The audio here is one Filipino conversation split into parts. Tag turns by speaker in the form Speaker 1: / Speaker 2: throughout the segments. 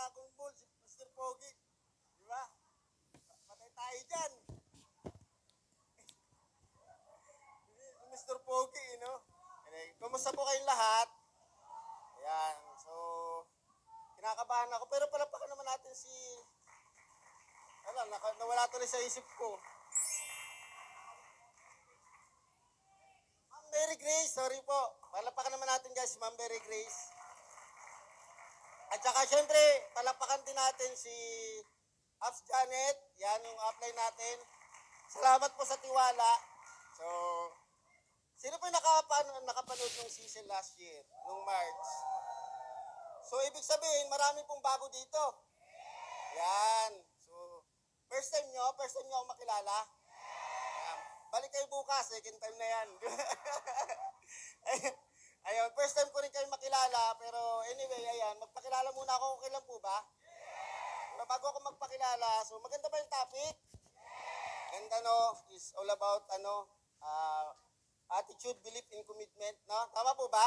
Speaker 1: Dragon Ball, si Mr. Pogi. Di ba? Patay tayo dyan. Si Mr. Pogi, no? Kumusta po kayong lahat? Ayan, so, kinakabahan ako. Pero palapakan naman natin si... nawala tuloy sa isip ko. Ma'am Mary Grace, sorry po. Palapakan naman natin guys, Ma'am Mary Grace. At saka syempre, palapakan din natin si Abs Janet. Yan yung upline natin. Salamat po sa tiwala. So, sino po yung nakapanood ng season last year, nung March? So, ibig sabihin, marami pong bago dito. Yan. So, first time nyo ako makilala. Yan. Balik kayo bukas, second time na yan. Ayun, first time ko rin kayo makilala, pero anyway, ayan, magpakilala muna ako, okay lang po ba? Pero bago ako magpakilala, so maganda ba yung topic? Ganda, no? Is all about, attitude, belief, and commitment, no? Tama po ba?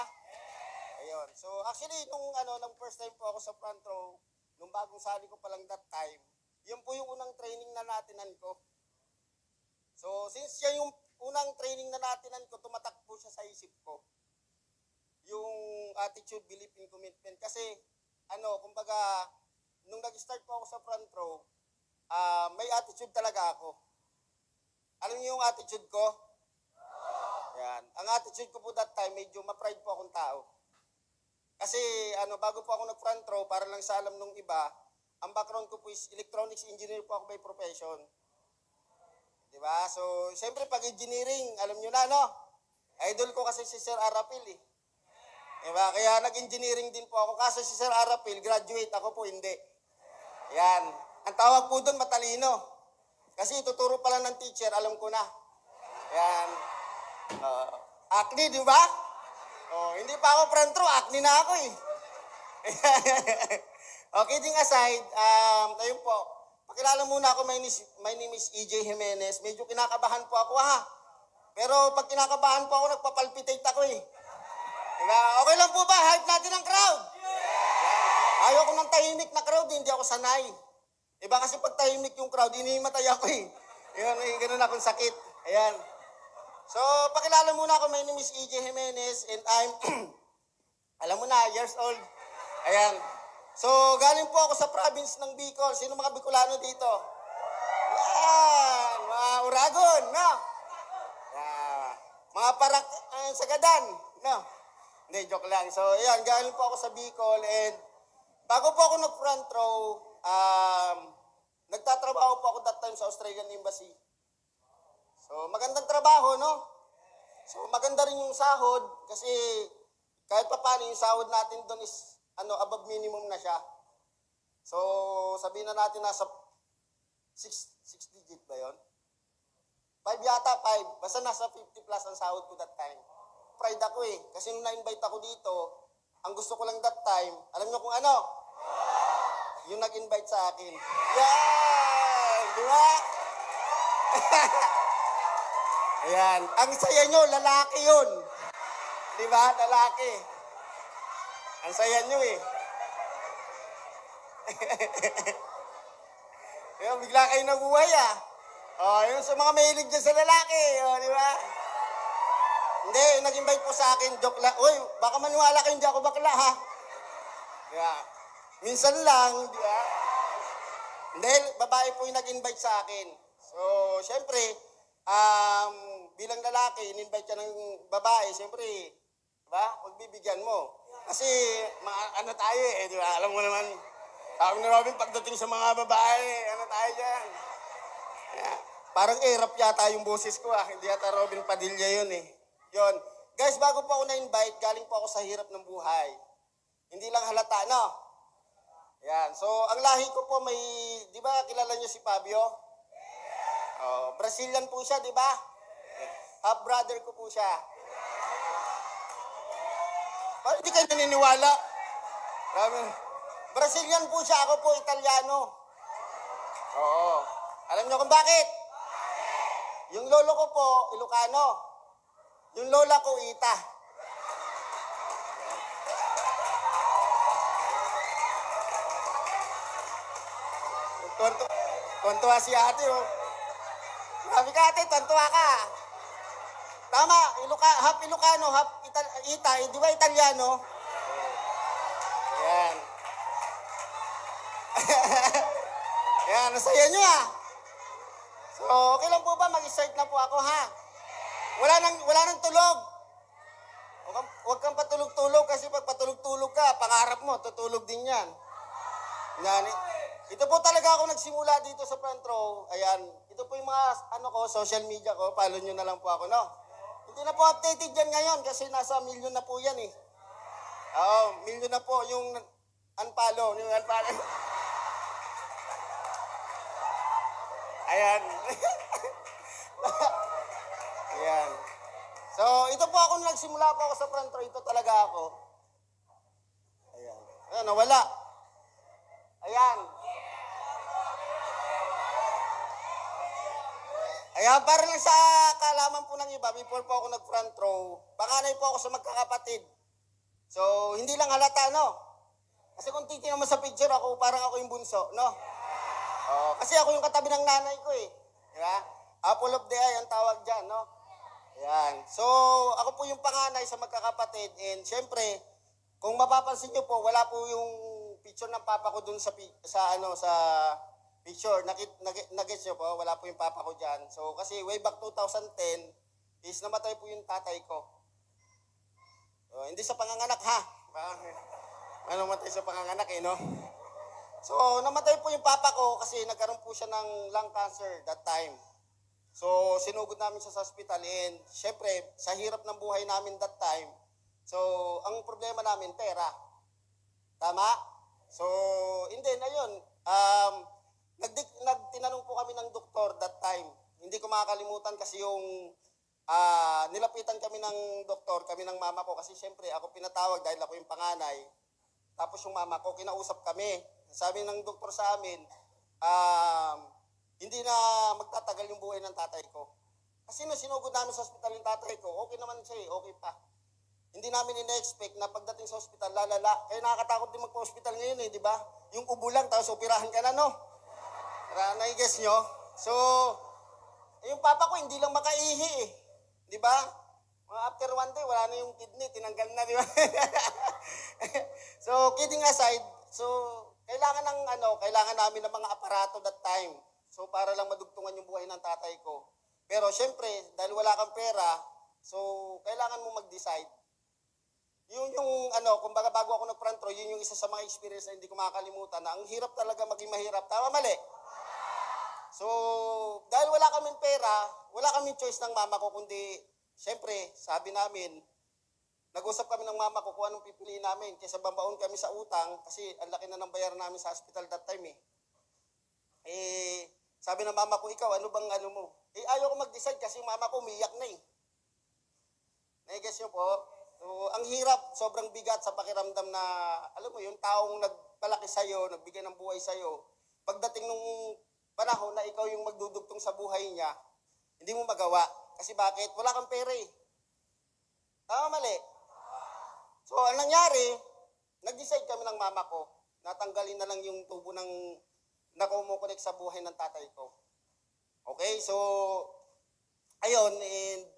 Speaker 1: Ayun. So, actually, nung first time po ako sa front row, nung bagong sali ko palang that time, yun po yung unang training na natinan ko. So, since yan yung unang training na natinan ko, tumatak po siya sa isip ko. Yung attitude, belief, and commitment. Kasi, kumbaga, nung nag-start po ako sa front row, may attitude talaga ako. Alam niyo yung attitude ko? Yan. Ang attitude ko po that time, medyo ma-pride po akong tao. Kasi, bago po ako nag-front row, para lang sa alam nung iba, ang background ko po is electronics engineer po ako by profession. Diba? So, siyempre pag engineering, alam nyo na, no? Idol ko kasi si Sir Arapil, eh. Diba? Kaya nag-engineering din po ako. Kaso si Sir Arapil, graduate ako po, hindi. Yan. Ang tawag po doon, matalino. Kasi ituturo pala ng teacher, alam ko na. Yan. Acne, di ba? Hindi pa ako front row, acne na ako eh. Okay, kidding aside, ayun po. Pakilala muna ako, my name is EJ Jimenez. Medyo kinakabahan po ako ha. Pero pag kinakabahan po ako, nagpapalpitate ako eh. Diba? Okay lang po ba? Hype natin ang crowd. Ayaw ko ng tahimik na crowd, hindi ako sanay. Diba kasi pag tahimik yung crowd, inihimatay ako eh. Yan, may ganun akong sakit. Ayan. So, pakilala muna ako, my name is EJ Jimenez and I'm, alam mo na, years old. Ayan. So, galing po ako sa province ng Bicol. Sino mga Bicolano dito? Yan! Mga Uragon, no? Yan. Mga Parak, Sagadan, no? Hindi, joke lang. So, ayan, galing po ako sa Bicol and bago po ako nag-front row, nagtatrabaho po ako that time sa Australian Embassy. So, magandang trabaho, no? So, maganda rin yung sahod kasi kahit pa paano yung sahod natin doon is above minimum na siya. So, sabihin na natin nasa 6 digit ba yon? 5 yata, 5. Basta nasa 50 plus ang sahod ko that time. Pride ako eh. Kasi nung na-invite ako dito, ang gusto ko lang that time, alam nyo kung ano? Yung nag-invite sa akin. Yan! Di ba? Ayan. Ang saya nyo, lalaki yun. Di ba? Lalaki. Ang saya nyo eh. Kaya bigla kayo nabuhay ah. Yun sa mga mahilig dyan sa lalaki. Di ba? Hindi, nag-invite po sa akin. Joke lang. Uy, baka maniwala kayo hindi ako bakla ha. Diba? Minsan lang, di ba? Hindi, babae po yung nag-invite sa akin. So, syempre, bilang lalaki, in-invite ka ng babae, syempre, diba? Magbibigyan mo. Kasi, tayo eh, di ba? Alam mo naman, tawag ni Robin, pagdating sa mga babae, tayo dyan? Yeah. Parang rap yata yung boses ko ah. Hindi yata Robin Padilla yun eh. Yun. Guys, bago po ako na-invite, galing po ako sa hirap ng buhay. Hindi lang halata, no? Yan. So, ang lahi ko po may, di ba, kilala niyo si Fabio? Brazilian po siya, di ba? Half brother ko po siya. Parang hindi kayo naniniwala. Brazilian po siya, ako po Italiano. Oo. Alam niyo kung bakit? Yung lolo ko po, Ilocano. Yung lola ko, Ita. Tuwan-tuwa si ate, oh. Sabi ka, ate, tuwan-tuwa ka. Tama, half Ilocano, half di ba Italiano? Yan. Yan, nasaya nyo ah. So, okay lang po ba? Mag-start na po ako ha. Wala nang tulog. Huwag kang patulog-tulog kasi pag patulog-tulog ka, pangarap mo, tutulog din yan. Yan. Ito po talaga ako nagsimula dito sa front row. Ayan. Ito po yung mga social media ko. Follow nyo na lang po ako, no? Hindi na po updated yan ngayon kasi nasa million na po yan eh. Oo, million na po yung unfollow. Ayan. Ayan. So, ito po ako nagsimula po ako sa front row. Ito talaga ako. Ayan. Ayan, nawala. Ayan. Ayan, para lang sa kaalaman po ng iba, before po ako nag-front row, panganay po ako sa magkakapatid. So, hindi lang halata, no? Kasi kung titignan mo sa picture ako, parang ako yung bunso, no? Kasi ako yung katabi ng nanay ko eh. Diba? Apple of the eye ang tawag dyan, no? Ayan. So, ako po yung panganay sa magkakapatid. And syempre, kung mapapansin nyo po, wala po yung picture ng papa ko dun sa picture. Nag-gets nyo po, wala po yung papa ko dyan. So, kasi way back 2010, is namatay po yung tatay ko. So, hindi sa panganganak ha. Namatay sa panganganak eh, no? So, namatay po yung papa ko kasi nagkaroon po siya ng lung cancer that time. So, sinugod namin siya sa hospital and syempre, sa hirap ng buhay namin that time, so, ang problema namin, pera. Tama? So, hindi, ayun. Tinanong po kami ng doktor that time. Hindi ko makakalimutan kasi yung nilapitan kami ng doktor, kami ng mama ko kasi syempre ako pinatawag dahil ako yung panganay. Tapos yung mama ko, kinausap kami. Sabi ng doktor sa amin, hindi na magtatagal yung buhay ng tatay ko. Kasi nung sinugod namin sa hospital yung tatay ko, okay naman siya eh, okay pa. Hindi namin ina-expect na pagdating sa hospital, lalala. Kaya nakakatakot din magpa-hospital ngayon eh, di ba? Yung ubo lang, tapos operahan ka na, no? Na-guess nyo? So, yung papa ko hindi lang makaihi eh. Di ba? After one day, wala na yung kidney, tinanggal na, di ba? So, kidding aside, so, kailangan namin ng mga aparato that time. So, para lang madugtungan yung buhay ng tatay ko. Pero, syempre, dahil wala kang pera, so, kailangan mo mag-decide. Kumbaga bago ako nag-front row, yun yung isa sa mga experience na hindi ko makakalimutan na ang hirap talaga maging mahirap. Tama, mali? So, dahil wala kaming pera, wala kaming choice ng mama ko, kundi, syempre, sabi namin, nag-usap kami ng mama ko kung anong pipiliin namin. Kaysa babaon kami sa utang, kasi ang laki na ng bayaran namin sa hospital that time eh. Sabi ng mama ko, ikaw, ano bang mo? Ayaw ko mag-decide kasi yung mama ko umiyak na eh. Nai-guess nyo po? So, ang hirap, sobrang bigat sa pakiramdam na, alam mo, yung taong nagpalaki sa'yo, nagbigay ng buhay sa'yo, pagdating nung panahon na ikaw yung magdudugtong sa buhay niya, hindi mo magawa. Kasi bakit? Wala kang pera eh. Tama, mali? So, ang nangyari, nag-decide kami ng mama ko, natanggalin na lang yung tubo ng nakumukunik sa buhay ng tatay ko. Okay, so, ayun,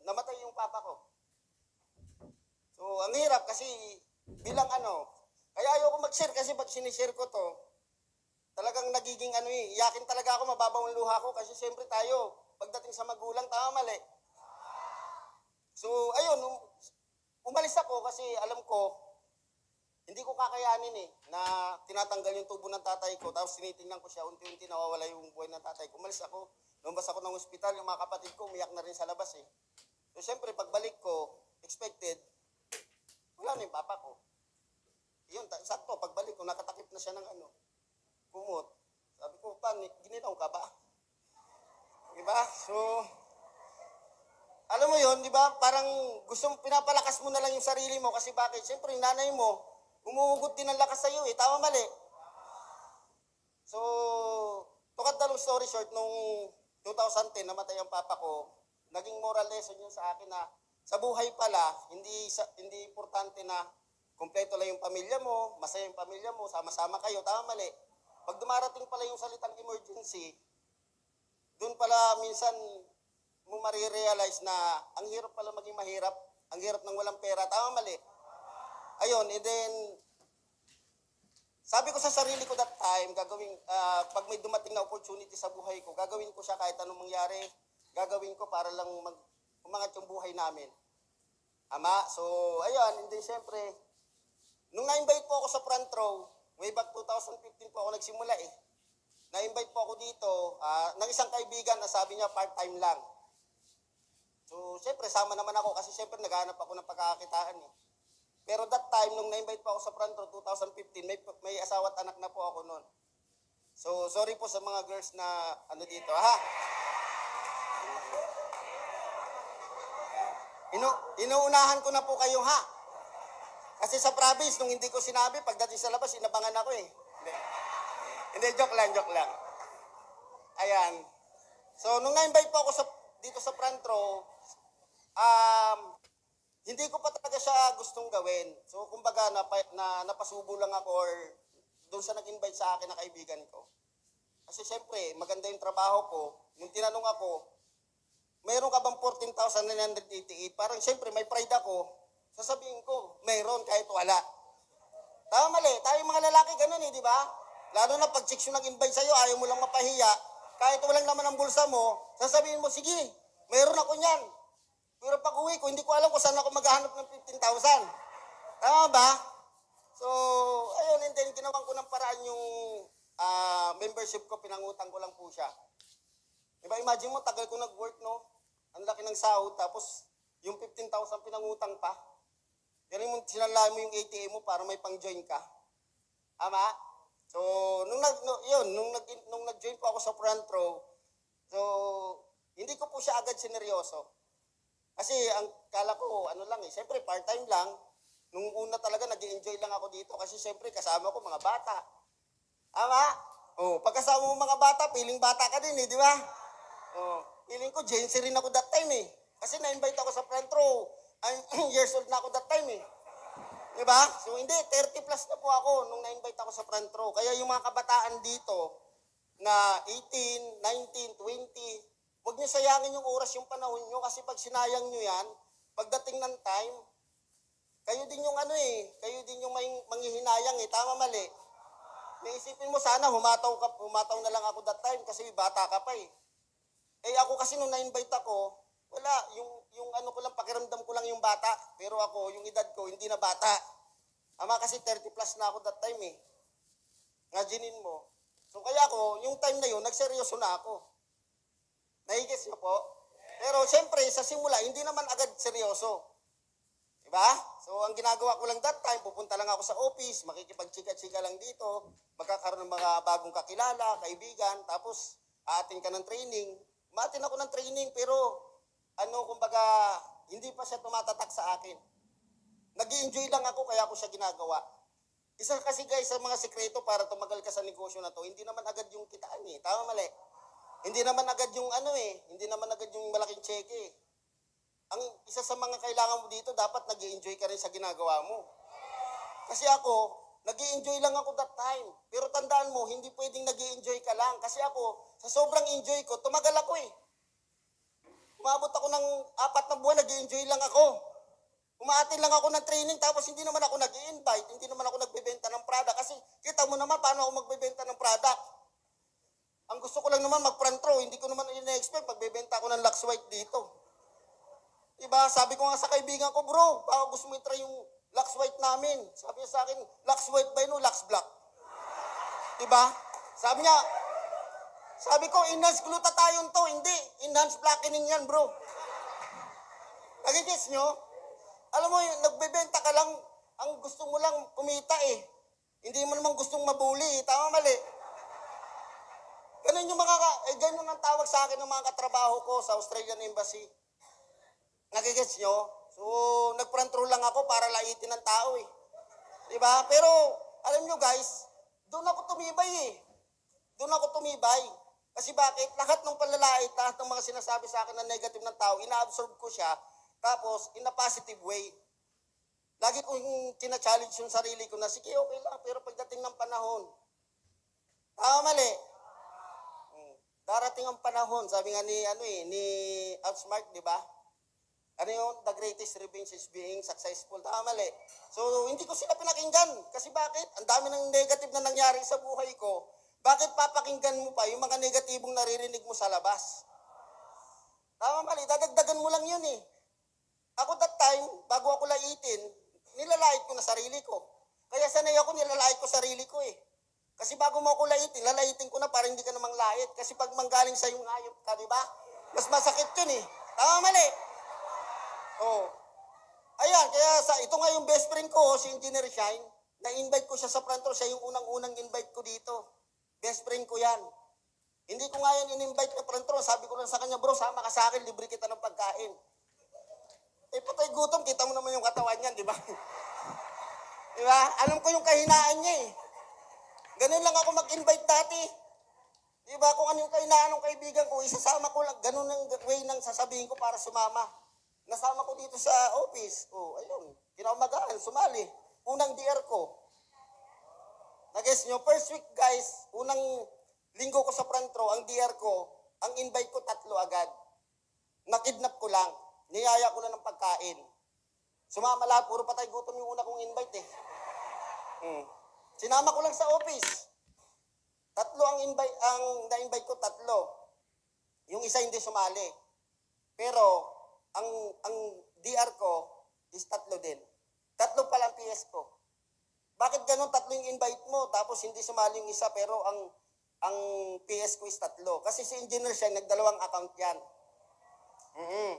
Speaker 1: namatay yung papa ko. So, ang hirap kasi bilang kaya ayoko mag-share kasi pag sinishare ko to, talagang nagiging iyakin talaga ako, mababaw ang luha ko kasi siyempre tayo, pagdating sa magulang, tama mali. So, ayun, umalis ako kasi alam ko, hindi ko kakayanin na tinatanggal yung tubo ng tatay ko, tapos tinitingnan ko siya, unti-unti nawawala yung buhay ng tatay ko. Umalis ako, lumabas ako ng ospital, yung mga kapatid ko, umiyak na rin sa labas eh. So, siyempre, pagbalik ko, expected, wala na yung papa ko. Yun, sakto, pagbalik ko, nakatakip na siya ng kumot. Sabi ko, gininaw ka ba? Diba? So, alam mo yun, di ba? Parang pinapalakas mo na lang yung sarili mo kasi bakit? Siyempre, yung nanay mo, umuugot din ang lakas sa'yo eh. Tama, mali? So, to cut the long story short, nung 2010, namatay ang papa ko, naging moral lesson yun sa akin na sa buhay pala, hindi importante na kumpleto lang yung pamilya mo, masaya yung pamilya mo, sama-sama kayo, tama, mali? pag dumarating pala yung salitang emergency, doon pala minsan mo marirealize na ang hirap pala maging mahirap, ang hirap ng walang pera. Tama, mali? Ayun, and then, sabi ko sa sarili ko that time, pag may dumating na opportunity sa buhay ko, gagawin ko siya kahit anong mangyari, gagawin ko para lang umangat yung buhay namin. Ama, so, ayun, and then syempre, nung na-invite po ako sa front row, way back 2015 po ako nagsimula eh. Na-invite po ako dito ng isang kaibigan na sabi niya part-time lang. So, syempre, sama naman ako kasi syempre naghahanap ako ng pagkakakitaan eh. Pero that time, nung na-invite po ako sa front row, 2015, may asawa at anak na po ako noon. So, sorry po sa mga girls na ano dito, ha? Inuunahan ko na po kayo, ha? Kasi sa province, nung hindi ko sinabi, pagdating sa labas, inabangan ako eh. Hindi, joke lang. Ayan. So, nung na-invite po ako dito sa front row, hindi ko pa talaga siya gustong gawin. So, kumbaga, napasubo lang ako or doon sa nag-invite sa akin na kaibigan ko. Kasi syempre, maganda yung trabaho ko. Nung tinanong ako, mayroon ka bang 14,988? Parang syempre, may pride ako. Sasabihin ko, mayroon kahit wala. Tama, mali. Tayo mga lalaki ganun eh, di ba? Lalo na pag chicks yung nag-invite sa'yo, ayaw mo lang mapahiya. Kahit walang laman ang bulsa mo, sasabihin mo, sige, mayroon ako niyan. Pero pag uwi ko, hindi ko alam kung saan ako maghahanap ng 15,000. Tama ba? So, ayun, and then ginawan ko ng paraan yung membership ko, pinangutang ko lang po siya. Diba, imagine mo, tagal ko nag-work, no? Ang laki ng sahod, tapos yung 15,000 pinangutang pa. Ganun mo, sinala mo yung ATM mo para may pang-join ka. Tama? So, nung nag-join po ako sa front row, so, hindi ko po siya agad sineryoso. Kasi ang kala ko, ano lang eh, siyempre part-time lang. Nung una talaga, nag-enjoy lang ako dito kasi siyempre kasama ko mga bata. Tama? Oh, pagkasama mo mga bata, piling bata ka din eh, di ba? Oh, piling ko, Gen Z rin ako that time eh. Kasi na-invite ako sa front row. Years old na ako that time eh. Di ba? So hindi, 30 plus na po ako nung na-invite ako sa front row. Kaya yung mga kabataan dito na 18, 19, 20, huwag niyo sayangin yung oras, yung panahon niyo kasi pag sinayang niyo yan, pagdating ng time, kayo din yung kayo din yung manghihinayang eh, tama mali. Naisipin mo sana humataw na lang ako that time kasi bata ka pa eh. Eh ako kasi nung na-invite ako, wala, yung ano ko lang, pakiramdam ko lang yung bata, pero ako, yung edad ko, hindi na bata. Ama kasi 30 plus na ako that time eh. Imaginin mo. So kaya ako, yung time na yun, nagseryoso na ako. Nahigis niyo po? Pero siyempre, sa simula, hindi naman agad seryoso. Diba? So, ang ginagawa ko lang that time, pupunta lang ako sa office, makikipag-chika-chika lang dito, magkakaroon ng mga bagong kakilala, kaibigan, tapos aatin ka ng training. Maatin ako ng training, pero kumbaga, hindi pa siya tumatatak sa akin. Nag-i-enjoy lang ako, kaya ako siya ginagawa. Isa kasi guys, sa mga sikreto para tumagal ka sa negosyo na to, hindi naman agad yung kitaan eh. Tama, mali? Hindi naman agad yung hindi naman agad yung malaking cheque eh. Ang isa sa mga kailangan mo dito, dapat nag-i-enjoy ka rin sa ginagawa mo. Kasi ako, nag-i-enjoy lang ako that time. Pero tandaan mo, hindi pwedeng nag-i-enjoy ka lang. Kasi ako, sa sobrang enjoy ko, tumagal ako eh. Umabot ako ng 4 na buwan, nag-i-enjoy lang ako. Umaatin lang ako ng training, tapos hindi naman ako nag-i-invite, hindi naman ako nagbebenta ng product. Kasi kita mo naman paano ako magbebenta ng product. Ang gusto ko lang naman mag-front row, hindi ko naman ina-expect magbebenta ako ng Lux White dito. Diba? Sabi ko nga sa kaibigan ko, bro, baka gusto mo i-try yung Lux White namin. Sabi niya sa akin, Lux White ba yun o Lux Black? Diba? Sabi ko, enhanced glutathione to, hindi. Enhanced blackening yan, bro. Nagigis nyo? Alam mo, nagbebenta ka lang, ang gusto mo lang kumita eh. Hindi mo naman gustong mabuli, tama mali. Ganun yung ganun ang tawag sa akin ng mga katrabaho ko sa Australian Embassy. Nagigets nyo? So, nag-front row lang ako para laitin ng tao eh. Diba? Pero, alam nyo guys, doon ako tumibay eh. Doon ako tumibay. Kasi bakit? Lahat ng panlalait, lahat ng mga sinasabi sa akin na negative ng tao, ina-absorb ko siya, tapos in a positive way. Lagi kong tina-challenge yung sarili ko na, sige, okay lang, pero pagdating ng panahon, Tama mali. Darating ang panahon, sabi nga ni, ni Outsmart, di ba? Ano yun? The greatest revenge is being successful. Tama mali. So, hindi ko sila pinakinggan. Kasi bakit? Ang dami ng negative na nangyari sa buhay ko. Bakit papakinggan mo pa yung mga negatibong naririnig mo sa labas? Tama mali. Dadagdagan mo lang yun eh. Ako that time, bago ako laitin, nilalait ko na sarili ko. Kaya sanay ako, nilalait ko sarili ko eh. Kasi bago mo ako laitin, lalaitin ko na para hindi ka namang lait. Kasi pag manggaling sa yung hayop ka, di ba? Mas masakit yun eh. Tama mali. Oh. Ayan, kaya ito nga yung best friend ko, si Engineer Shine, na-invite ko siya sa front row. Siya yung unang-unang invite ko dito. Best friend ko yan. Hindi ko nga yan in-invite na front row. Sabi ko lang sa kanya, bro, sama ka sa akin, libre kita ng pagkain. Eh, patay gutom, kita mo naman yung katawan niyan, di ba? Di ba? Alam ko yung kahinaan niya eh. Ganun lang ako mag-invite dati. Di ba? Kung ano yung kahinaan ng kaibigan ko, isasama ko lang. Ganun ang way ng sasabihin ko para sumama. Nasama ko dito sa office. Oh, ayun. Kinaumagaan, sumali. Unang DR ko. Nag-guess nyo, first week guys, unang linggo ko sa front row, ang DR ko, ang invite ko 3 agad. Nakidnap ko lang. Niyaya ko na ng pagkain. Sumama lahat, puro patay gutom yung una kong invite eh. Sinama ko lang sa office. 3 ang na-invite ko, 3. Yung isa hindi sumali. Pero ang DR ko is 3 din. 3 pala ang PS ko. Bakit ganun 3 yung invite mo tapos hindi sumali yung isa pero ang PS ko is 3? Kasi si Engineer siya nagdalawang account yan.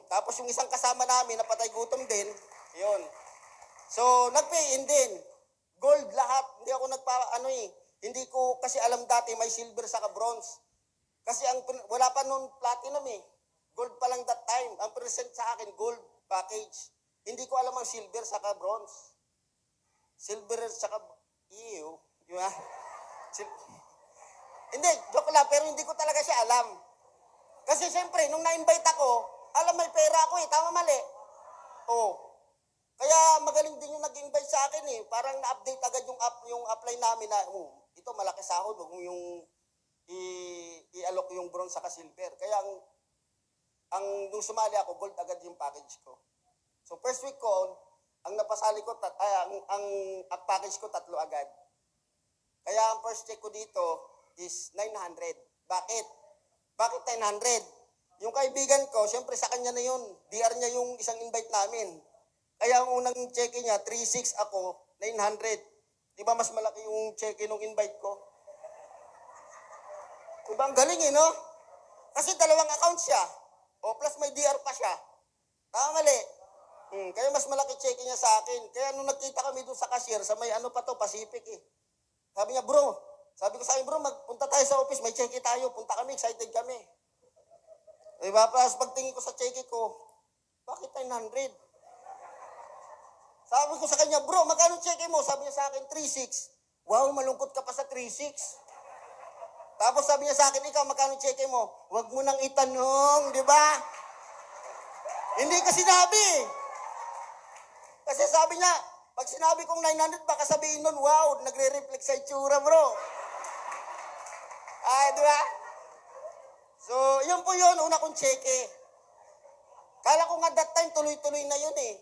Speaker 1: Tapos yung isang kasama namin na patay gutom din, yun. So nag-pay in din. Gold lahat. Hindi ako hindi ko kasi alam dati may silver saka bronze. Kasi wala pa noon platinum eh. Gold pa lang that time. Ang present sa akin, gold package. Hindi ko alam ang silver saka bronze. Silver saka, di ba? Hindi, joke lang, pero hindi ko talaga siya alam. Kasi siyempre, nung na-invite ako, alam may pera ako eh, tama mali. Oh. Kaya magaling din yung nag-invite sa akin eh. Parang na-update agad yung apply namin na, ito malaki sahod, huwag mo yung i-alok yung bronze saka silver. Kaya nung sumali ako, gold agad yung package ko. So first week ko, ang napasali ko, ang package ko 3 agad. Kaya ang first check ko dito is 900. Bakit? Bakit 900? Yung kaibigan ko, syempre sa kanya na yun. DR niya yung isang invite namin. Kaya ang unang check niya, 3,600 ako, 900. Di ba mas malaki yung check nung invite ko? Diba ang galing eh, no? Kasi 2 account siya. O plus may DR pa siya. Tama mali. Kaya mas malaki check niya sa akin. Kaya nung nagkita kami doon sa cashier, sa may Pacific eh. Sabi niya, bro, sabi ko sa akin, bro, magpunta tayo sa office, may check tayo. Punta kami, excited kami. Diba? Tapos pagtingin ko sa check ko, bakit 900? Sabi ko sa kanya, bro, magkano check mo? Sabi niya sa akin, 3,600. Wow, malungkot ka pa sa 3,600. Tapos sabi niya sa akin, ikaw, magkano check mo? Huwag mo nang itanong, di ba? Hindi ka sinabi. Kasi sabi niya, pag sinabi kong 900, baka sabihin nun, wow, nagre-reflect sa itsura, bro. Di ba? So, yun po yun, una kong check Kala ko nga that time, tuloy-tuloy na yun eh.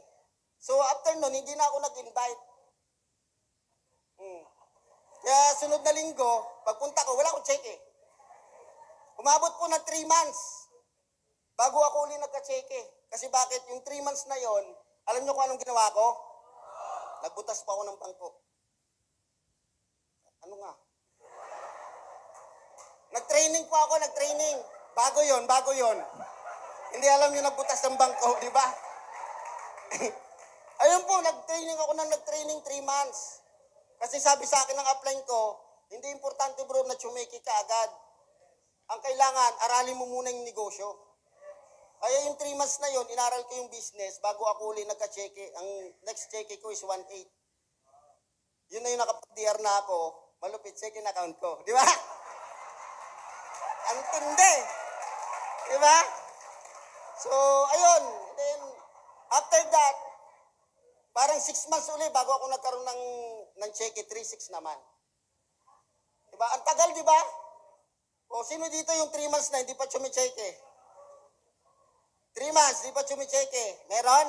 Speaker 1: So, after nun, hindi na ako nag-invite. Kaya sunod na linggo, pagpunta ko, wala akong check Umabot po ng 3 months bago ako uli nagka-check Kasi bakit? Yung 3 months na yon, alam nyo kung anong ginawa ko? Nagbutas pa ako ng bangko. Ano nga? Nag-training po ako, nag-training. Bago yon. Hindi alam nyo nagbutas ng bangko, di ba? Ayun po, nag-training ako ng nag-training 3 months. Kasi sabi sa akin ng upline ko, hindi importante bro na tsumiki ka agad. Ang kailangan, aralin mo muna yung negosyo. Kaya yung 3 months na yon, inaral ko yung business bago ako uli nagka-cheque. Ang next cheque ko is 1,800. Yun na yung nakapag-DR na ako, malupit, second account ko. Di ba? Ang tindi. Di ba? So, ayun. Then, after that, parang 6 months uli bago ako nagkaroon ng cheque, 3,600 naman. Diba? Ang tagal, di ba? O, sino dito yung 3 months na hindi pa chumicheke? 3 months, hindi pa chumicheke. Meron?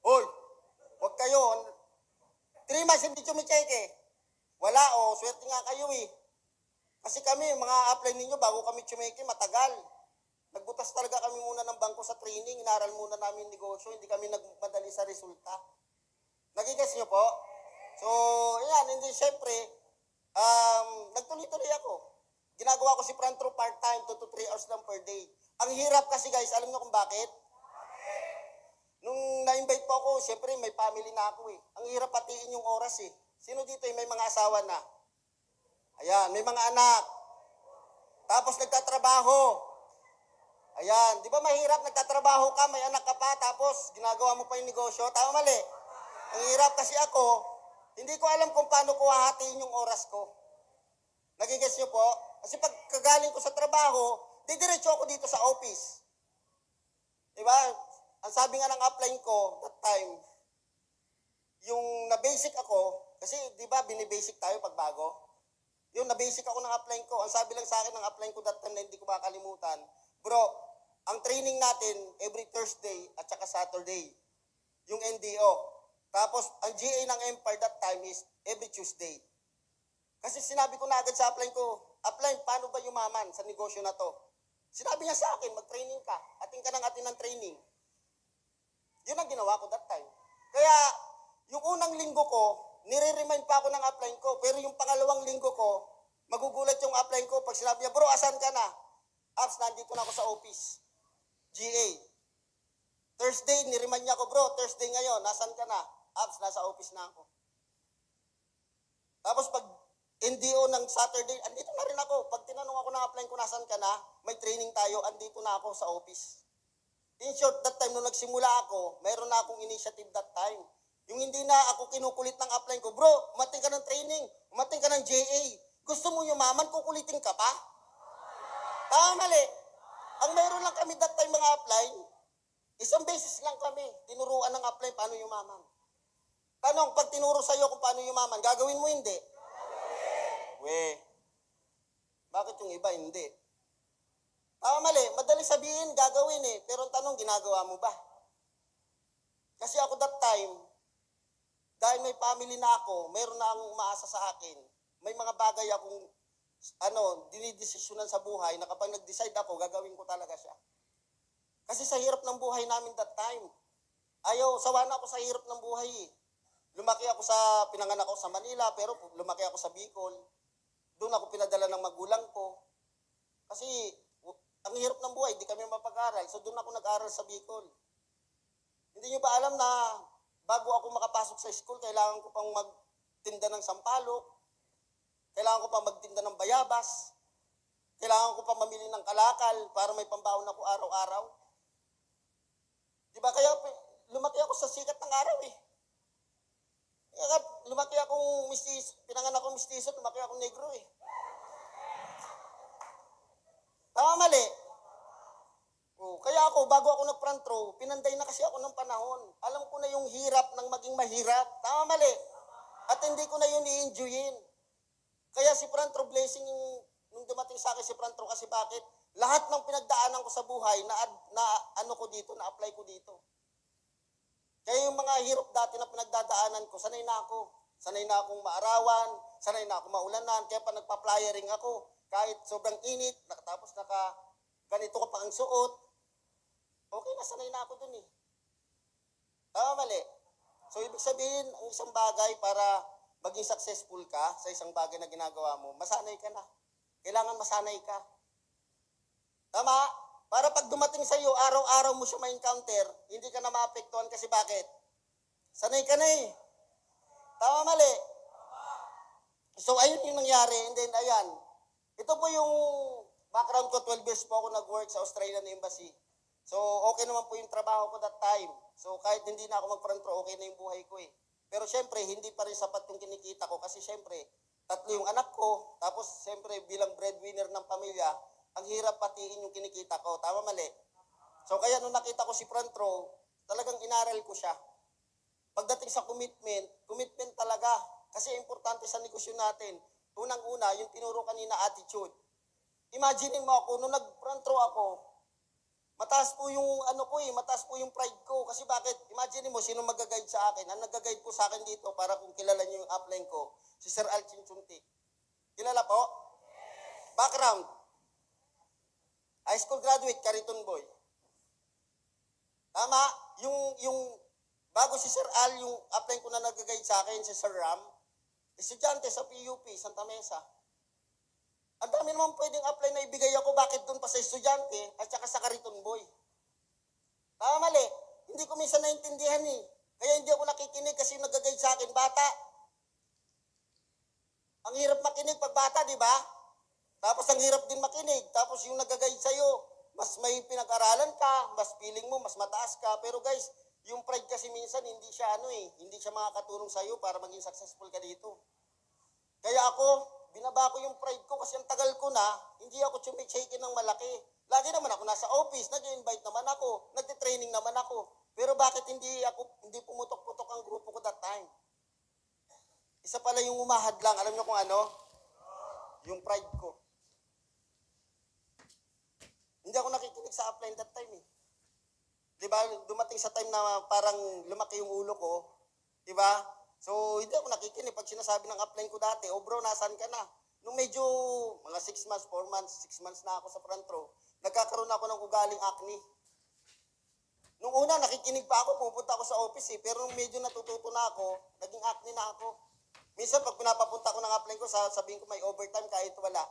Speaker 1: Hoy, huwag kayo. 3 months hindi chumicheke. Wala, o, swerte nga kayo eh. Kasi kami, mga apply ninyo, bago kami chumeke, matagal. Nagbutas talaga kami muna ng bangko sa training, inaral muna namin negosyo, hindi kami nagmadali sa resulta. Nagigas nyo po? So, yan, hindi, syempre, nagtuloy-tuloy ako. Ginagawa ko si front row part-time, 2 to 3 hours lang per day. Ang hirap kasi guys, alam nyo kung bakit? Nung na-invite po ako, syempre may family na ako eh. Ang hirap patiin yung oras eh. Sino dito may mga asawa na? Ayan, may mga anak. Tapos nagtatrabaho. Ayan, di ba mahirap nagtatrabaho ka, may anak ka pa, tapos ginagawa mo pa yung negosyo? Tama mali? Ang hirap kasi ako, hindi ko alam kung paano ko hahatiin yung oras ko. Nagigets nyo po? Kasi pag kagaling ko sa trabaho, didiretso ako dito sa office. Diba? Ang sabi nga ng upline ko, that time, yung na-basic ako, kasi di ba binibasic tayo pag bago? Yung na-basic ako ng upline ko, ang sabi lang sa akin ng upline ko that time na hindi ko makakalimutan, bro, ang training natin every Thursday at saka Saturday, yung NDO. Tapos, ang GA ng Empire that time is every Tuesday. Kasi sinabi ko na agad sa upline ko, upline, paano ba yumaman sa negosyo na to? Sinabi niya sa akin, mag-training ka. Ating ka ng atin ng training. Yun ang ginawa ko that time. Kaya, yung unang linggo ko, nire-remind pa ako ng upline ko. Pero yung pangalawang linggo ko, magugulat yung upline ko. Pag sinabi niya, bro, asan ka na? Apps, nandito na ako sa office. GA. Thursday, niremind niya ako, bro, Thursday ngayon, nasan ka na? Apps, nasa office na ako. Tapos pag NDO ng Saturday, andito na rin ako. Pag tinanong ako ng upline ko, nasan ka na? May training tayo, andito na ako sa office. In short, that time, nung nagsimula ako, mayroon na akong initiative that time. Yung hindi na ako kinukulit ng upline ko, bro, umating ka ng training, umating ka ng JA. Gusto mo yumaman, kukulitin ka pa? Tama mali. Ang mayroon lang kami that time mga upline, isang beses lang kami, tinuruan ng upline paano yumaman. Tanong, pag tinuro sa'yo kung paano yumaman, gagawin mo hindi? We, bakit yung iba hindi? Tama mali, madali sabihin, gagawin eh. Pero ang tanong, ginagawa mo ba? Kasi ako that time, dahil may family na ako, mayroon na akong umaasa sa akin. May mga bagay akong, dinidesisyonan sa buhay na kapag nag-decide ako, gagawin ko talaga siya. Kasi sa hirap ng buhay namin that time, sawa na ako sa hirap ng buhay eh. Lumaki ako pinanganak ako sa Manila, pero lumaki ako sa Bicol. Doon ako pinadala ng magulang ko. Kasi, ang hirap ng buhay, di kami mapag-aral. So, doon ako nag-aral sa Bicol. Hindi nyo ba alam na bago ako makapasok sa school, kailangan ko pang magtinda ng sampalok, kailangan ko pang magtinda ng bayabas, kailangan ko pang mamili ng kalakal para may pambaon ako araw-araw. Di ba? Kaya lumaki ako sa sikat ng araw eh. Kaya lumaki akong pinanganak akong mistiso, lumaki akong negro eh. Tama mali. Kaya ako, bago ako nag-front row, pinanday na kasi ako ng panahon. Alam ko na yung hirap ng maging mahirap. Tama mali. At hindi ko na yun i-enjoyin. Kaya si front row blessing, nung dumating sa akin si front row, kasi bakit? Lahat ng pinagdaanan ko sa buhay, na-apply ko dito. Kaya yung mga hirap dati na pinagdadaanan ko, sanay na ako. Sanay na akong maarawan, sanay na akong maulanan, kaya pa nagpa-flyering ako. Kahit sobrang init, tapos ganito ko pa ang suot, okay na, sanay na ako dun eh. Tama mali. So, ibig sabihin, ang isang bagay para maging successful ka sa isang bagay na ginagawa mo, masanay ka na. Kailangan masanay ka. Tama? Para pag dumating sa iyo, araw-araw mo siya ma-encounter, hindi ka na maapektuhan kasi bakit? Sanay ka na eh. Tama mali. So, ayun yung nangyari. And then, ayan. Ito po yung background ko, 12 years po ako nag-work sa Australian Embassy. So, okay naman po yung trabaho ko that time. So, kahit hindi na ako mag-front row, okay na yung buhay ko eh. Pero syempre, hindi pa rin sapat yung kinikita ko kasi syempre, 3 yung anak ko. Tapos, syempre, bilang breadwinner ng pamilya, ang hirap patiin yung kinikita ko. Tama mali? So, kaya nung nakita ko si front row, talagang inaral ko siya. Pagdating sa commitment talaga. Kasi importante sa negosyo natin. unang-una, yung tinuro kanina attitude. Imagine mo ako, nung nag-front row ako, mataas po yung mataas po yung pride ko. Kasi bakit? Imagine mo, sino mag-guide sa akin? Ang nag-guide po sa akin dito, para kung kilala niyo yung upline ko, si Sir Alchin Chunti. Kilala po? Background. High school graduate, Cariton boy. Tama? Yung bago si Sir Al, yung upline ko na nag-guide sa akin, si Sir Ram, estudyante sa PUP, Santa Mesa. Ang dami naman pwedeng apply na ibigay ako, bakit doon pa sa estudyante at saka sa Cariton boy? Tama, mali. Hindi ko minsan naintindihan eh. Kaya hindi ako nakikinig kasi yung nag-guide sa akin, bata. Ang hirap makinig pag bata, di ba? Tapos ang hirap din makinig. Tapos yung nag-guide sa'yo, mas may pinag-aralan ka, mas feeling mo, mas mataas ka. Pero guys, yung pride kasi minsan hindi siya hindi siya makakatulong sa'yo para maging successful ka dito. Kaya ako, binaba ko yung pride ko kasi ang tagal ko na, hindi ako chumik-shaken ng malaki. Lagi naman ako nasa office, nag-invite naman ako, nagte-training naman ako. Pero bakit hindi pumutok-putok ang grupo ko that time? Isa pala yung umahad lang. Alam niyo kung ano? Yung pride ko. Hindi ako nakikinig sa upline that time eh. Diba? Dumating sa time na parang lumaki yung ulo ko. Diba? So, hindi ako nakikinig pag sinasabi ng upline ko dati, oh bro, nasan ka na? Nung medyo mga 6 months, 4 months, 6 months na ako sa front row, nagkakaroon ako ng ugaling acne. Nung una, nakikinig pa ako, pupunta ako sa office eh, pero nung medyo natututo na ako, naging acne na ako. Minsan, pag pinapapunta ko ng upline ko, sabihin ko may overtime kahit wala.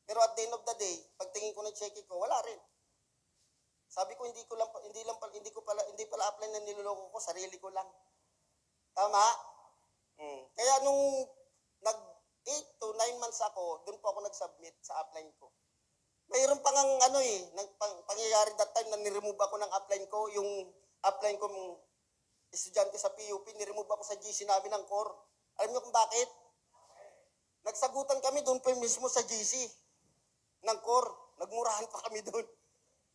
Speaker 1: Pero at the end of the day, pag tingin ko ng check ko, wala rin. Sabi ko, hindi pala upline na niloloko ko, sarili ko lang. Tama? Kaya nung nag 8 to 9 months ako, doon po ako nag-submit sa upline ko. Mayroon pang pangyayari that time na niremove ako ng upline ko, yung upline ko estudyante sa PUP, niremove ako sa GC namin ng core. Alam niyo kung bakit? Nagsagutan kami doon pa mismo sa GC ng core. Nagmurahan pa kami doon.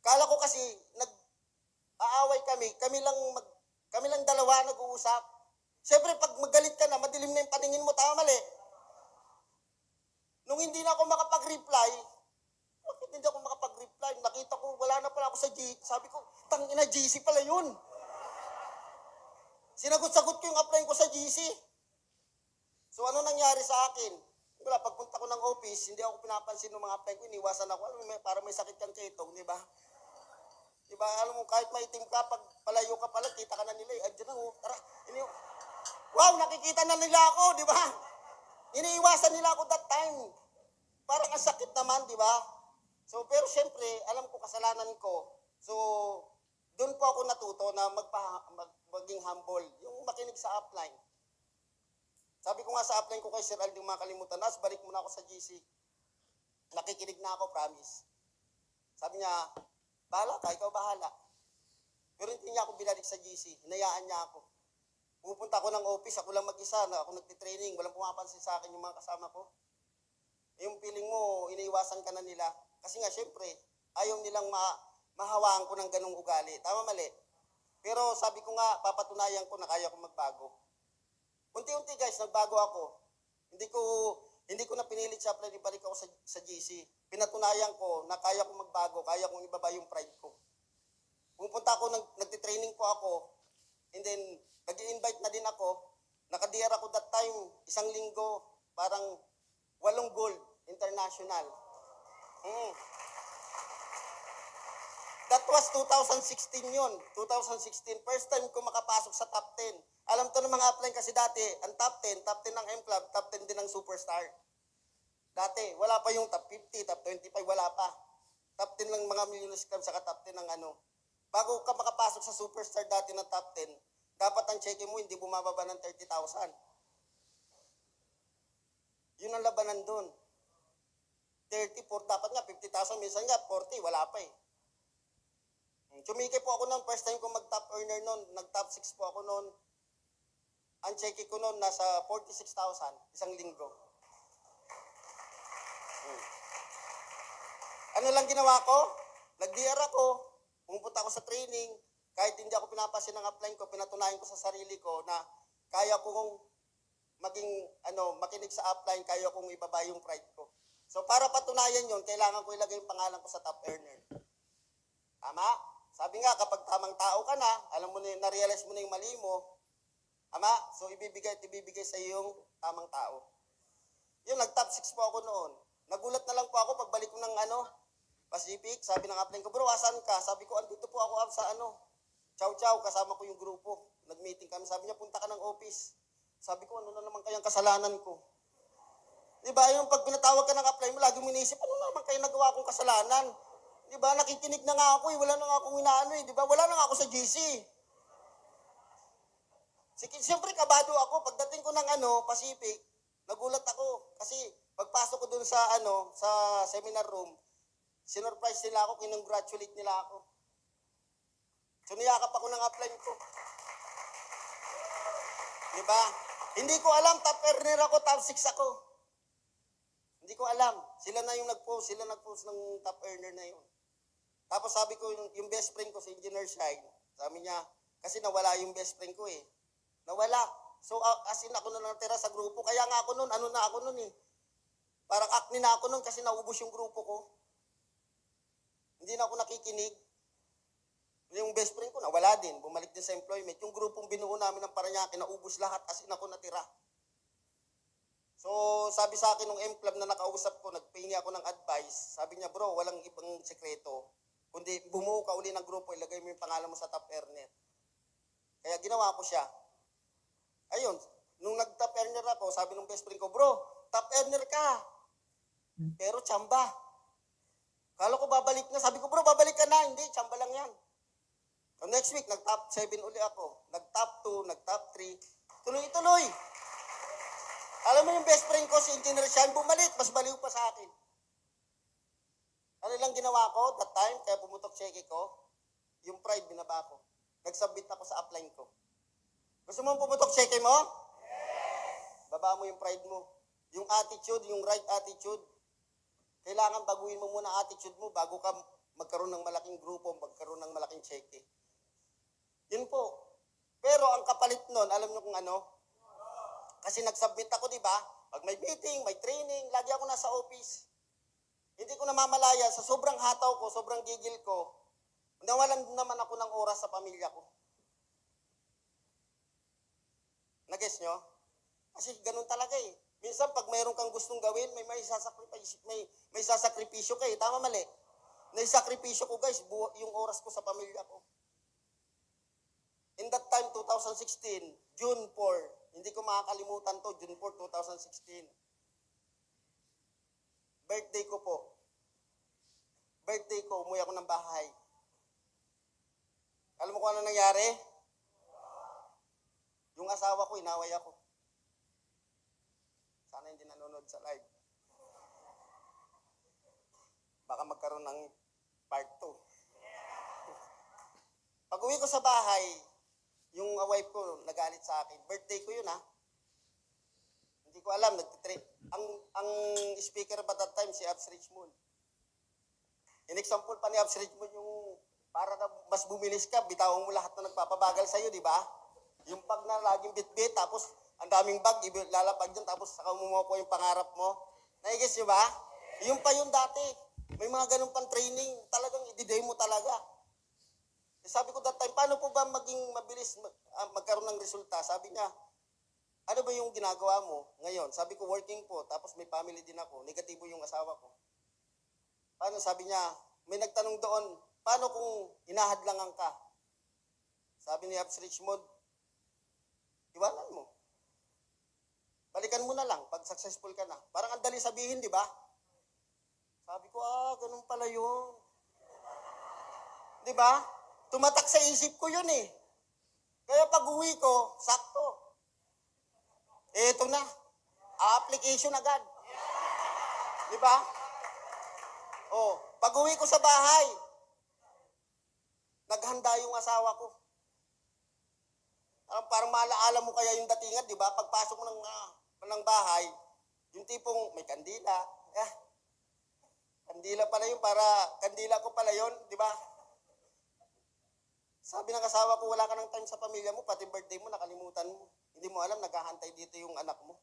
Speaker 1: Kala ko kasi nag-aaway kami lang dalawa nag-uusap. Siyempre, pag magalit ka na, madilim na yung paningin mo, tama mali. Nung hindi na ako makapag-reply, bakit hindi ako makapag-reply? Nakita ko, wala na pala ako sa GC. Sabi ko, tangina, GC pala yun. Sinagot-sagot ko yung upline ko sa GC. So, ano nangyari sa akin? Wala, pagpunta ko ng office, hindi ako pinapansin ng mga upline ko, iniwasan ako, para may sakit kang ketong, di ba? Diba, alam mo, kahit maitim ka, pag palayo ka pala, kita ka na nila eh. Andiyan na, tara. Wow, nakikita na nila ako, di ba? Iniiwasan nila ako that time. Parang ang sakit naman, di ba? So, pero syempre, alam ko kasalanan ko. So, doon po ako natuto na maging humble. Yung makinig sa upline. Sabi ko nga sa upline ko kay Sir Al, yung makalimutan, Nas, balik muna ako sa GC. Nakikinig na ako, promise. Sabi niya, bahala ka, ikaw bahala. Pero hindi niya ako binalik sa GC. Hinayaan niya ako. Pupunta ako ng office, ako lang mag-isa, ako nagtitraining, walang pumapansin sa akin yung mga kasama ko. Yung feeling mo, iniiwasan ka na nila. Kasi nga, syempre, ayaw nilang mahawaan ko ng ganung ugali. Tama, mali. Pero sabi ko nga, papatunayan ko na kaya ko magbago. Unti-unti guys, nagbago ako. Hindi ko na pinilit siya, ibalik ako sa GC. Pinatunayan ko na kaya ko magbago, kaya kong ibaba yung pride ko. Pupunta ako, nagtitraining po ako, and then, nag-i-invite na din ako. Naka-DR ako that time, 1 linggo, parang 8 gold, international. That was 2016 yun. 2016, first time ko makapasok sa top 10. Alam to ng mga upline kasi dati, ang top 10 ng M-Club, top 10 din ng Superstar. Dati, wala pa yung top 50, top 25, wala pa. Top 10 lang mga Millionaires Club, saka top 10 ng ano. Bago ka makapasok sa Superstar dati ng top 10, dapat ang check mo hindi bumababa ng 30,000. Yun ang labanan doon. 34, dapat nga 50,000, minsan nga 40, wala pa eh. Chumike po ako noon, first time ko mag-top earner noon, nag-top 6 po ako noon. Ang check ko noon, nasa 46,000, 1 linggo. Ano lang ginawa ko? Nag-DR ako, pumunta ako sa training, kahit hindi ako pinapasin ng upline ko, pinatunayan ko sa sarili ko na kaya ko kong makinig sa upline, kaya kong ibaba yung pride ko. So para patunayan yun, kailangan ko ilagay yung pangalan ko sa top earner. Tama? Sabi nga, kapag tamang tao ka na, alam mo na, na-realize mo na yung mali mo, tama? So ibibigay sa iyo yung tamang tao. Yun, nag-top 6 po ako noon. Nagulat na lang po ako pagbalik ko ng Pacific. Sabi ng upline ko, bro, asan ka? Sabi ko, andito po ako sa Chow Chow, kasama ko yung grupo. Nag-meeting kami. Sabi niya, punta ka ng office. Sabi ko, ano na naman kayang kasalanan ko? Diba, yung pag pinatawag ka ng upline mo, lagi mo inisip, ano naman kayo nagawa kong kasalanan? Diba, nakikinig na nga ako, wala na nga akong inaano diba, wala na nga ako sa GC. Siyempre, kabado ako. Pagdating ko ng Pacific, nagulat ako. Kasi, pagpasok ko dun sa seminar room, sinurprise nila ako, kinongratulate nila ako. So, niyakap ako ng upline ko. Diba? Hindi ko alam, top earner ako, top 6 ako. Hindi ko alam. Sila nag-post ng top earner na yun. Tapos sabi ko, yung best friend ko, si Engineer Shine, sabi niya, kasi nawala yung best friend ko eh. Nawala. So, as in ako na natira sa grupo. Kaya nga ako nun, parang acne na ako nun kasi naubos yung grupo ko. Hindi na ako nakikinig. Yung best friend ko, nawala din. Bumalik din sa employment. Yung grupong binuo namin ng Parañaque, naubos lahat as in ako natira. So, sabi sa akin ng M-Club na nakausap ko, nagpahingi ako ng advice. Sabi niya, bro, walang ibang sekreto. Kundi bumuo ka uli ng grupo, ilagay mo yung pangalan mo sa top earner. Kaya ginawa ko siya. Ayun, nung nag-top earner ako, sabi ng best friend ko, bro, top earner ka. Pero tsamba. Kala ko babalik na. Sabi ko, bro, babalik ka na. Hindi, tsamba lang yan. So next week, nag-top 7 uli ako. Nag-top 2, nag-top 3. Tuloy-tuloy. Alam mo yung best friend ko, si Engineer Sean, bumalik. Mas baliw pa sa akin. Ano lang ginawa ko that time, kaya pumutok cheque ko, yung pride binaba ko. Nag-submit ako sa upline ko. Gusto mo pumutok cheque mo? Yes! Baba mo yung pride mo. Yung attitude, yung right attitude. Kailangan baguhin mo muna attitude mo bago ka magkaroon ng malaking grupo, magkaroon ng malaking cheque. Yun po. Pero ang kapalit nun, alam nyo kung ano? Kasi nag-submit ako, di ba? Pag may meeting, may training, lagi ako nasa office. Hindi ko namamalaya, sa sobrang hataw ko, sobrang gigil ko, nawalan naman ako ng oras sa pamilya ko. Nag-guess nyo? Kasi ganun talaga eh. Minsan, pag mayroon kang gustong gawin, may sasakripisyo ka eh. Tama mali? Naisakripisyo ko guys, yung oras ko sa pamilya ko. In that time, 2016, June 4, hindi ko makakalimutan to, June 4, 2016. Birthday ko po. Birthday ko, umuwi ako ng bahay. Alam mo kung ano nangyari? Yung asawa ko, inaway ako. Sana hindi nanonood sa live. Baka magkaroon ng part 2. Pag uwi ko sa bahay, yung wife ko nagalit sa akin. Birthday ko yun ha. Hindi ko alam, ang speaker ba that time si Abs Richmond. In-example pa ni Abs Richmond yung para na mas bumilis ka, bitawan mo lahat na nagpapabagal sa'yo, di ba? Yung bag na laging bit-bit, tapos ang daming bag, lalapag dyan, tapos saka mumuha yung pangarap mo. Naigis nyo ba? Yung pa yung dati. May mga ganun pang training, talagang i-day mo talaga. Sabi ko that time, paano po ba maging mabilis magkaroon ng resulta? Sabi niya, ano ba yung ginagawa mo ngayon? Sabi ko, working po, tapos may family din ako. Negatibo yung asawa ko. Paano? Sabi niya, may nagtanong doon, paano kung hinahadlangan ka? Sabi ni Abs Richmond, iwanan mo. Balikan mo na lang pag successful ka na. Parang ang dali sabihin, di ba? Sabi ko, ganun pala yun. Di ba? Tumatak sa isip ko yun eh. Kaya pag uwi ko, sakto. Eto na. Application agad. Di ba? Pag uwi ko sa bahay, naghanda yung asawa ko. Parang maalaala mo kaya yung datingan, di ba? Pagpasok mo ng bahay, yung tipong may kandila. Kandila pala yun, kandila ko pala yun, di ba? Sabi ng asawa ko, wala ka ng time sa pamilya mo, pati birthday mo, nakalimutan mo. Hindi mo alam, naghahantay dito yung anak mo.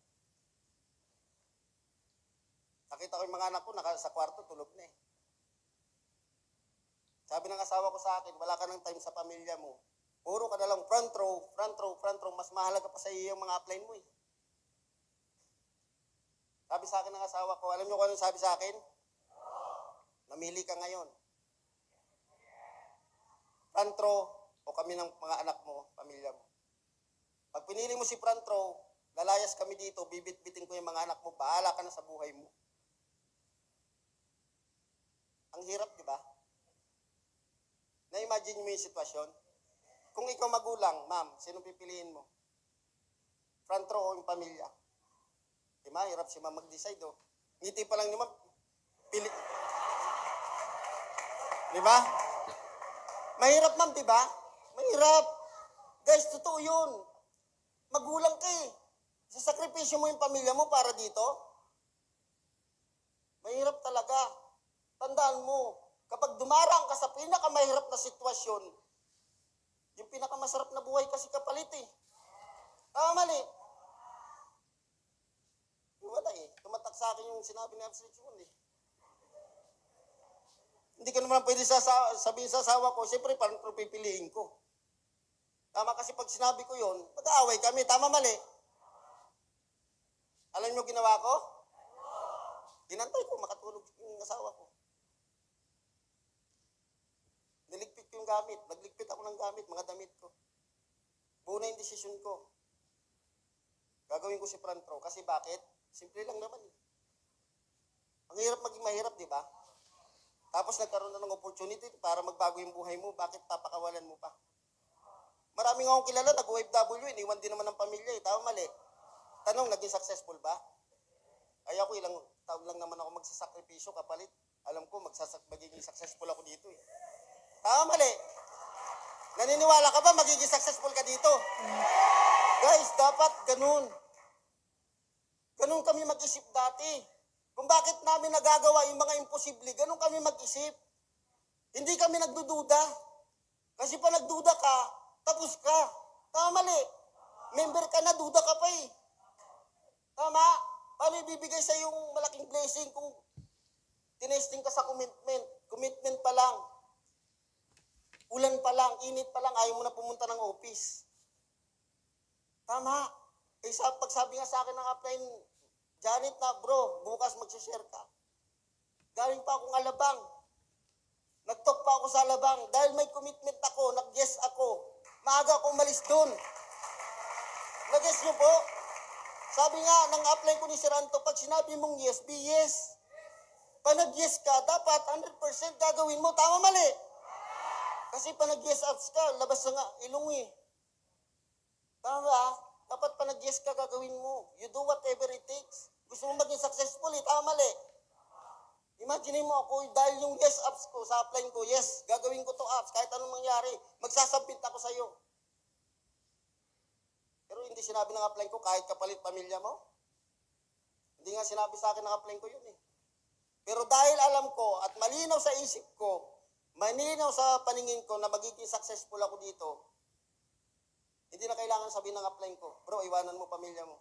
Speaker 1: Nakita ko yung mga anak ko, sa kwarto, tulog na eh. Sabi ng asawa ko sa akin, wala ka ng time sa pamilya mo. Puro ka na lang front row, front row, front row. Mas mahalaga pa sa iyo yung mga upline mo eh. Sabi sa akin ng asawa ko, alam niyo kung ano sabi sa akin? Namili ka ngayon. Front row o kami ng mga anak mo, pamilya mo. Pag pinili mo si front row, lalayas kami dito, bibit-bitin ko yung mga anak mo, bahala ka na sa buhay mo. Ang hirap, di ba? Na-imagine mo yung sitwasyon? Kung ikaw magulang, ma'am, sino pipiliin mo? Front row o yung pamilya? Di ba? Hirap si ma'am mag-decide, oh. Ngiti pa lang ni ma'am, pili... Di ba? Mahirap, ma'am, di ba? Mahirap. Guys, totoo yun. Magulang ka eh. Sasakripisyo mo yung pamilya mo para dito? Mahirap talaga. Tandaan mo, kapag dumarang ka sa pinakamahirap na sitwasyon, yung pinakamasarap na buhay kasi kapalit eh. Tama mali. Wala eh. Tumatak sa akin yung sinabi ni Absolute Chimon eh. Hindi ko naman pwede sabihin sa asawa ko, siyempre parang pipiliin ko. Tama kasi pag sinabi ko yun, mag-aaway kami. Tama mali. Alam niyo ginawa ko? Ginantay ko, makatulog yung asawa ko. Niligpit ko yung gamit. Nagligpit ako ng gamit, mga damit ko. Buo na yung desisyon ko. Gagawin ko si front row. Kasi bakit? Simple lang naman eh. Ang hirap maging mahirap, di ba? Tapos nagkaroon na ng opportunity para magbago yung buhay mo. Bakit papakawalan mo pa? Marami nga akong kilala, nag-OFW, iniwan din naman ng pamilya eh. Tama mali. Tanong, naging successful ba? Ay ako, ilang taon lang naman ako magsasakripisyo kapalit. Alam ko, magiging successful ako dito eh. Tama mali. Naniniwala ka ba magiging successful ka dito? Guys, dapat ganun. Ganun kami mag-isip dati. Kung bakit namin nagagawa yung mga imposible, ganun kami mag-isip. Hindi kami nagdududa. Kasi pa nagduda ka, tapos ka. Tama mali. Member ka na, duda ka pa eh. Tama? Paano ibibigay sa yung malaking blessing kung tinesting ka sa commitment? Commitment pa lang. Ulan pa lang, init pa lang, ayaw mo na pumunta ng office. Tama. Eh, pagsabi nga sa akin ng upline, Janet na, bro, bukas magsishare ka. Galing pa akong Alabang. Nag-talk pa ako sa Alabang. Dahil may commitment ako, nag-yes ako. Maaga ako umalis doon. Nag-yes niyo po? Sabi nga, ng upline ko ni Sir Anto, pag sinabi mong yes, be yes. Pag nag-yes ka, dapat 100% gagawin mo. Tama mali? Kasi pag nag-yes ups ka, labas na nga, ilong eh. Tama ba? Dapat pa nag-yes ka, gagawin mo. You do whatever it takes. Gusto mo maging successful, tama mali. Imagine mo ako, dahil yung yes apps ko, sa upline ko, yes, gagawin ko to apps, kahit anong mangyari, magsasubmit ako sa'yo. Pero hindi sinabi ng upline ko, kahit kapalit pamilya mo. Hindi nga sinabi sa akin ng upline ko yun eh. Pero dahil alam ko, at malinaw sa isip ko, malinaw sa paningin ko na magiging successful ako dito, hindi na kailangan sabihin ng upline ko, bro, iwanan mo pamilya mo.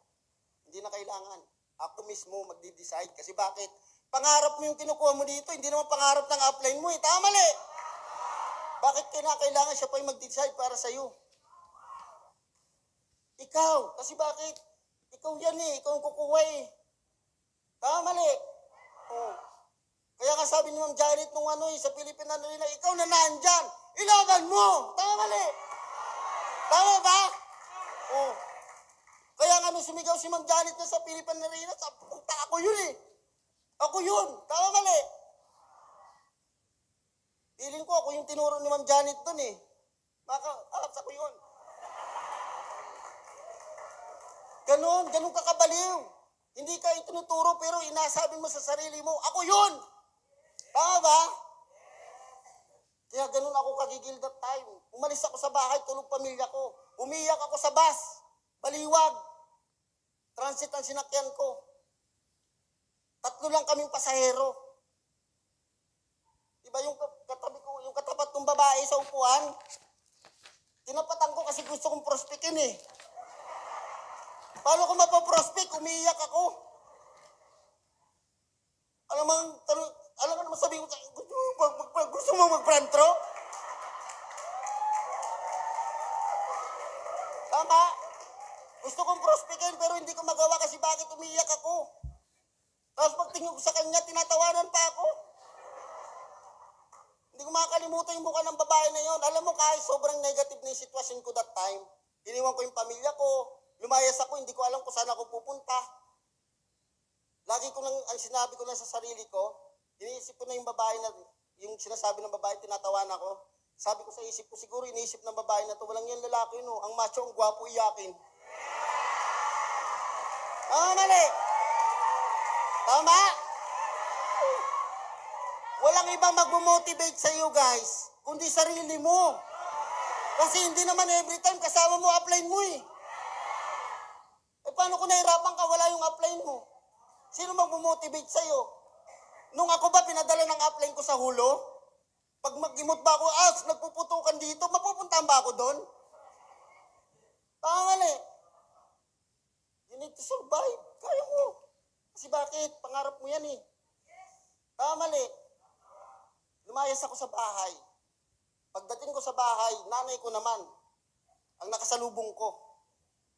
Speaker 1: Hindi na kailangan. Ako mismo magdi-decide. Kasi bakit? Pangarap mo yung kinukuha mo dito, hindi naman pangarap ng upline mo eh. Tama mali. Bakit kailangan siya pa yung mag-decide para sa'yo? Ikaw. Kasi bakit? Ikaw yan eh. Ikaw ang kukuha eh. Tama mali. Oh. Kaya nga sabi ni Ma'am Janet nung sa Pilipinas na nila, ikaw na nandyan. Ilaban mo. Tama mali. Tama ba? Oh. Kaya nga nung sumigaw si Ma'am Janet na sa Pilipinas na rin, ako yun eh. Ako yun. Tama mali. Feeling ko ako yung tinuro ni Ma'am Janet dun eh. Ako yun. Ganun kakabaliw. Hindi ka itinuturo pero inasabi mo sa sarili mo, ako yun. Tama ba? Kaya ganun ako kagigil that time. Umalis ako sa bahay, tulog pamilya ko. Umiyak ako sa bus. Baliwag. Transit ang sinakyan ko. 3 lang kaming pasahero. Diba yung katabi ko, yung katapat ng babae sa upuan? Tinapatan ko kasi gusto kong prospekin eh. Paano ko mapaprospect? Umiiyak ako. Alam mo naman sabihin ko, gusto mo mag-front row? Tama. Gusto kong prospectin pero hindi ko magawa kasi bakit umiiyak ako? Tapos pagtingin ko sa kanya, tinatawanan pa ako. Hindi ko makakalimutan yung mukha ng babae na yon. Alam mo, kahit sobrang negative na yung sitwasyon ko that time, iniwan ko yung pamilya ko, lumayas ako, hindi ko alam kung saan ako pupunta. Lagi ko lang, ang sinabi ko lang sa sarili ko, iniisip ko na yung babae na, yung sinasabi ng babae, tinatawanan ako. Sabi ko sa isip ko, siguro iniisip ng babae na to, walang yan lalaki, no? Ang macho, ang gwapo, iyakin. Tama, mali. Tama? Walang ibang mag-motivate sa iyo, guys, kundi sarili mo. Kasi hindi naman every time kasama mo, upline mo eh. Eh paano kung nahirapan ka, wala yung upline mo? Sino mag-motivate sa iyo? Nung ako ba pinadala ng upline ko sa hulo? Pag mag-imot ba ako, nagpuputukan dito, mapupuntahan ba ako doon? Tama eh. You need to survive. Kaya mo. Kasi bakit? Pangarap mo yan eh. Tama eh. Lumayas ako sa bahay. Pagdating ko sa bahay, nanay ko naman ang nakasalubong ko.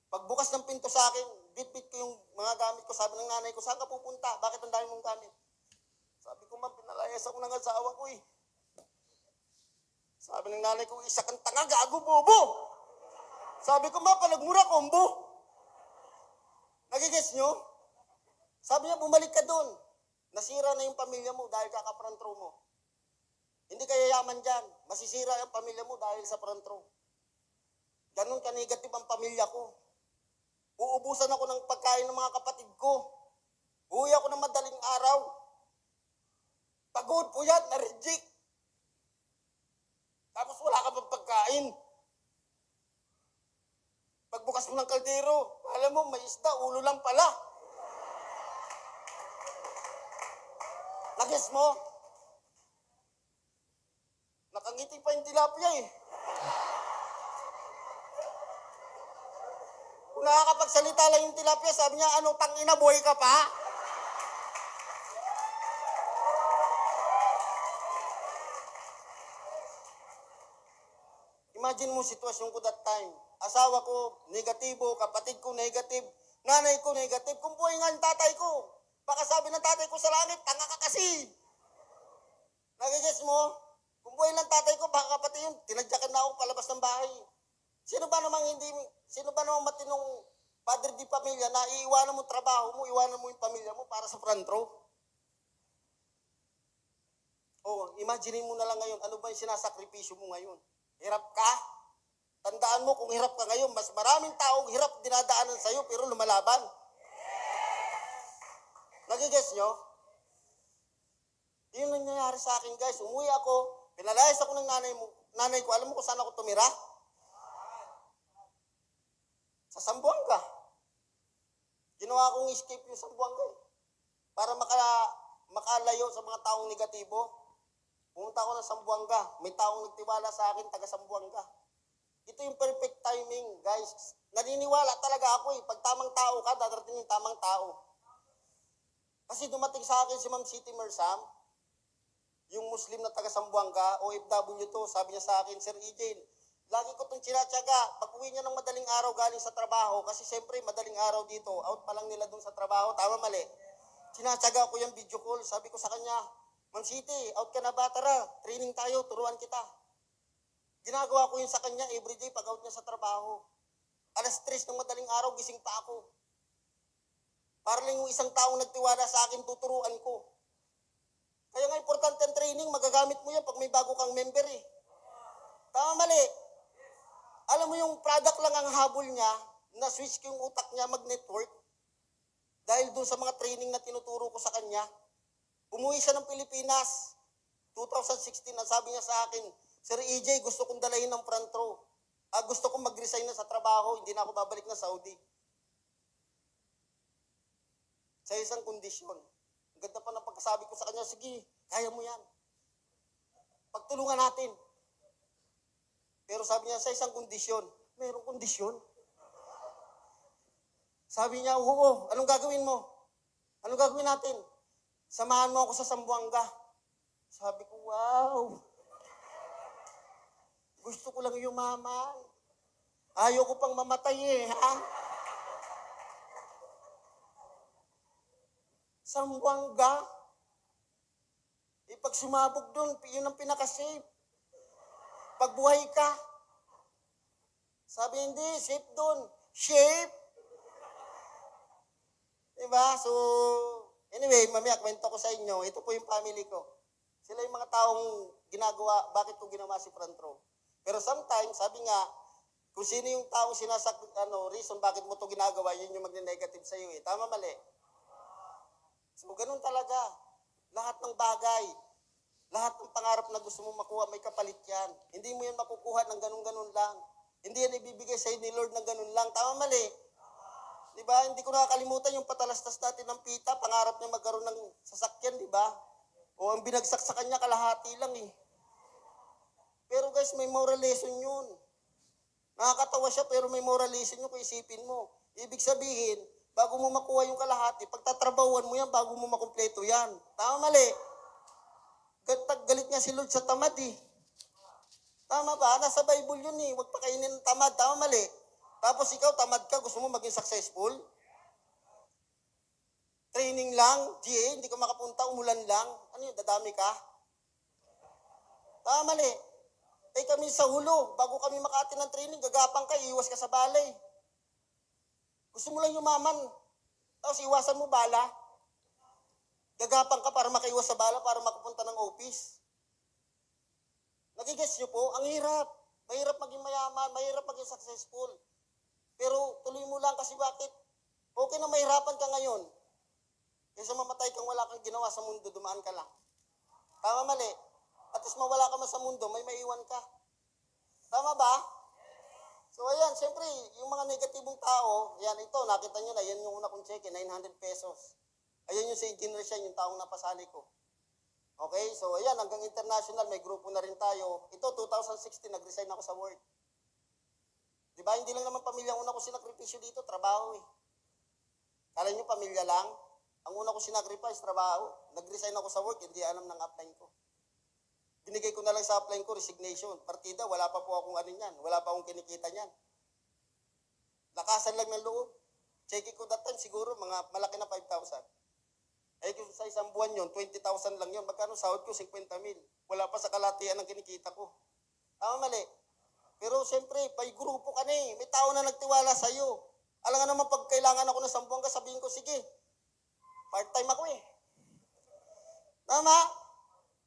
Speaker 1: Pagbukas ng pinto sa akin, bit-bit ko yung mga gamit ko. Sabi ng nanay ko, saan ka pupunta? Bakit ang dami mong gamit? Sabi ko, ma'am, pinalayas ako ng asawa ko eh. Sabi ng nanay ko, isa kang tanga, gago, bobo. Sabi ko, ma'am, palagmura, kombo. Nagigets nyo? Sabi niya, bumalik ka doon. Nasira na yung pamilya mo dahil kaka-front row mo. Hindi ka yayaman dyan. Masisira yung pamilya mo dahil sa front row. Ganun ka-negative ang pamilya ko. Uubusan ako ng pagkain ng mga kapatid ko. Uwi ako ng madaling araw. Pagod po yan, na-reject. Tapos wala ka pang pagkain. Pagbukas mo ng kaldero, alam mo, may isda, ulo lang pala. Nagis mo? Nakangiti pa yung tilapia eh. Kung nakakapagsalita lang yung tilapia, sabi niya, ano, tangina, boy ka pa? Imagine mo sitwasyon ko that time. Asawa ko, negatibo, kapatid ko, negative, nanay ko, negative. Kung buhay nga yung tatay ko, baka sabi ng tatay ko sa langit, tanga ka kasi. Nagigets mo? Kung buhay ng tatay ko, baka kapatid yun, tinadyakan na ako palabas ng bahay. Sino ba namang matinong padre di pamilya na iiwanan mo trabaho mo, iwanan mo yung pamilya mo para sa front row? Oh, imagine mo na lang ngayon, ano ba yung sinasakripisyo mo ngayon? Hirap ka? Tandaan mo, kung hirap ka ngayon, mas maraming taong hirap dinadaanan sa'yo, pero lumalaban. Nagigets nyo? Yun ang nangyayari sa akin, guys. Umuwi ako, pinalayas ako ng nanay ko. Alam mo kung saan ako tumira? Sa Zamboanga. Ginawa kong escape yung Zamboanga eh. Para makalayo sa mga taong negatibo. Pumunta ako ng Zamboanga. May taong nagtiwala sa akin, taga Zamboanga. Ito yung perfect timing, guys. Naniniwala talaga ako eh. Pag tamang tao ka, dadating yung tamang tao. Kasi dumating sa akin si Ma'am Siti Mersam, yung Muslim na taga Zamboanga, OFW to, sabi niya sa akin, Sir EJ, lagi ko itong tsinatsaga. Pag uwi niya ng madaling araw galing sa trabaho, kasi siyempre madaling araw dito, out pa lang nila dun sa trabaho, tama mali. Tsinatsaga ko yung video call, sabi ko sa kanya, Ma'am Siti, out ka na ba? Tara, training tayo, turuan kita. Ginagawa ko yun sa kanya everyday pag out niya sa trabaho. Alas 3 ng madaling araw, gising pa ako. Para lang yung isang taong nagtiwala sa akin, tuturuan ko. Kaya nga importante ang training, magagamit mo yan pag may bago kang member eh. Tama mali. Alam mo yung product lang ang habol niya, na switch ko yung utak niya mag-network. Dahil doon sa mga training na tinuturo ko sa kanya, umuwi siya ng Pilipinas. 2016, ang sabi niya sa akin, Sir EJ, gusto kong dalahin ng front row. Gusto kong mag-resign na sa trabaho, hindi na ako babalik na Saudi. Sa isang kondisyon. Ang ganda pa ng pagkasabi ko sa kanya, sige, kaya mo yan. Pagtulungan natin. Pero sabi niya, sa isang kondisyon, mayroong kondisyon. Sabi niya, oo, anong gagawin mo? Anong gagawin natin? Samahan mo ako sa Zamboanga. Sabi ko, wow. Gusto ko lang yumaman. Ayaw ko pang mamatay ha? Zamboanga. Pag sumabog doon, yun ang pinaka-safe. Pag buhay ka. Sabi, hindi, safe doon. Safe. Diba? So, anyway, mamaya, kwento ko sa inyo, ito po yung family ko. Sila yung mga taong ginagawa, bakit ko ginawa si front row. Pero sometimes, sabi nga, kung sino yung taong reason bakit mo to ginagawa, yun yung magne-negative sa'yo eh. Tama, mali? So, ganun talaga. Lahat ng bagay, lahat ng pangarap na gusto mo makuha, may kapalit yan. Hindi mo yan makukuha ng ganun-ganun lang. Hindi yan ibibigay sa'yo ni Lord ng ganun lang. Tama, mali? Diba? Hindi ko nakakalimutan yung patalastas natin ng pita, pangarap niya magkaroon ng sasakyan, diba? O ang binagsak sa kanya, kalahati lang eh. Pero guys, may moral lesson yun. Nakakatawa siya, pero may moral lesson yun kung isipin mo. Ibig sabihin, bago mo makuha yung kalahati, pagtatrabahuan mo yan, bago mo makumpleto yan. Tama, mali? Galit nga si Lord sa tamad eh. Tama ba? Nasa Bible yun eh. Huwag pakainin ng tamad. Tama, mali? Tapos ikaw, tamad ka, gusto mo maging successful? Training lang, GA, hindi ka makapunta, umulan lang. Ano yun, dadami ka? Tama, mali? Eh kami sa hulo, bago kami makaatin ng training, gagapang ka, iwas ka sa balay. Gusto mo lang yumaman, tapos iwasan mo bala. Gagapang ka para makaiwas sa bala, para makapunta ng office. Nagigets nyo po? Ang hirap. Mahirap maging mayaman, mahirap maging successful. Pero tuloy mo lang kasi bakit? Okay na mahirapan ka ngayon. Kaysa mamatay kang wala kang ginawa sa mundo, dumaan ka lang. Tama, mali? At least mawala ka man sa mundo, may maiwan ka. Tama ba? So ayan, siyempre, yung mga negatibong tao, yan ito, nakita nyo na, yan yung una kong check, 900 pesos. Ayan yung si Engineer siya, yung taong napasali ko. Okay, so ayan, hanggang international, may grupo na rin tayo. Ito, 2016, nag-resign ako sa work. Diba, hindi lang naman pamilya ang una ko sinakripisyo dito, trabaho eh. Kala nyo pamilya lang? Ang una ko sinacrifice, trabaho. Nag-resign ako sa work, hindi alam ng upline ko. Binigay ko na lang sa upline ko, resignation. Partida, wala pa po akong ano yan. Wala pa akong kinikita niyan. Lakasan lang ng loob. Checking ko that time, siguro mga malaki na 5,000. Eh kung sa isang buwan yun, 20,000 lang yun. Magkano sahod ko? 50,000. Wala pa sa kalatian ng kinikita ko. Tama, mali? Pero siyempre, may grupo ka na eh. May tao na nagtiwala sa'yo. Alam nga naman, pag kailangan ako ng 10 ka, sabihin ko, sige, part-time ako eh. Tama?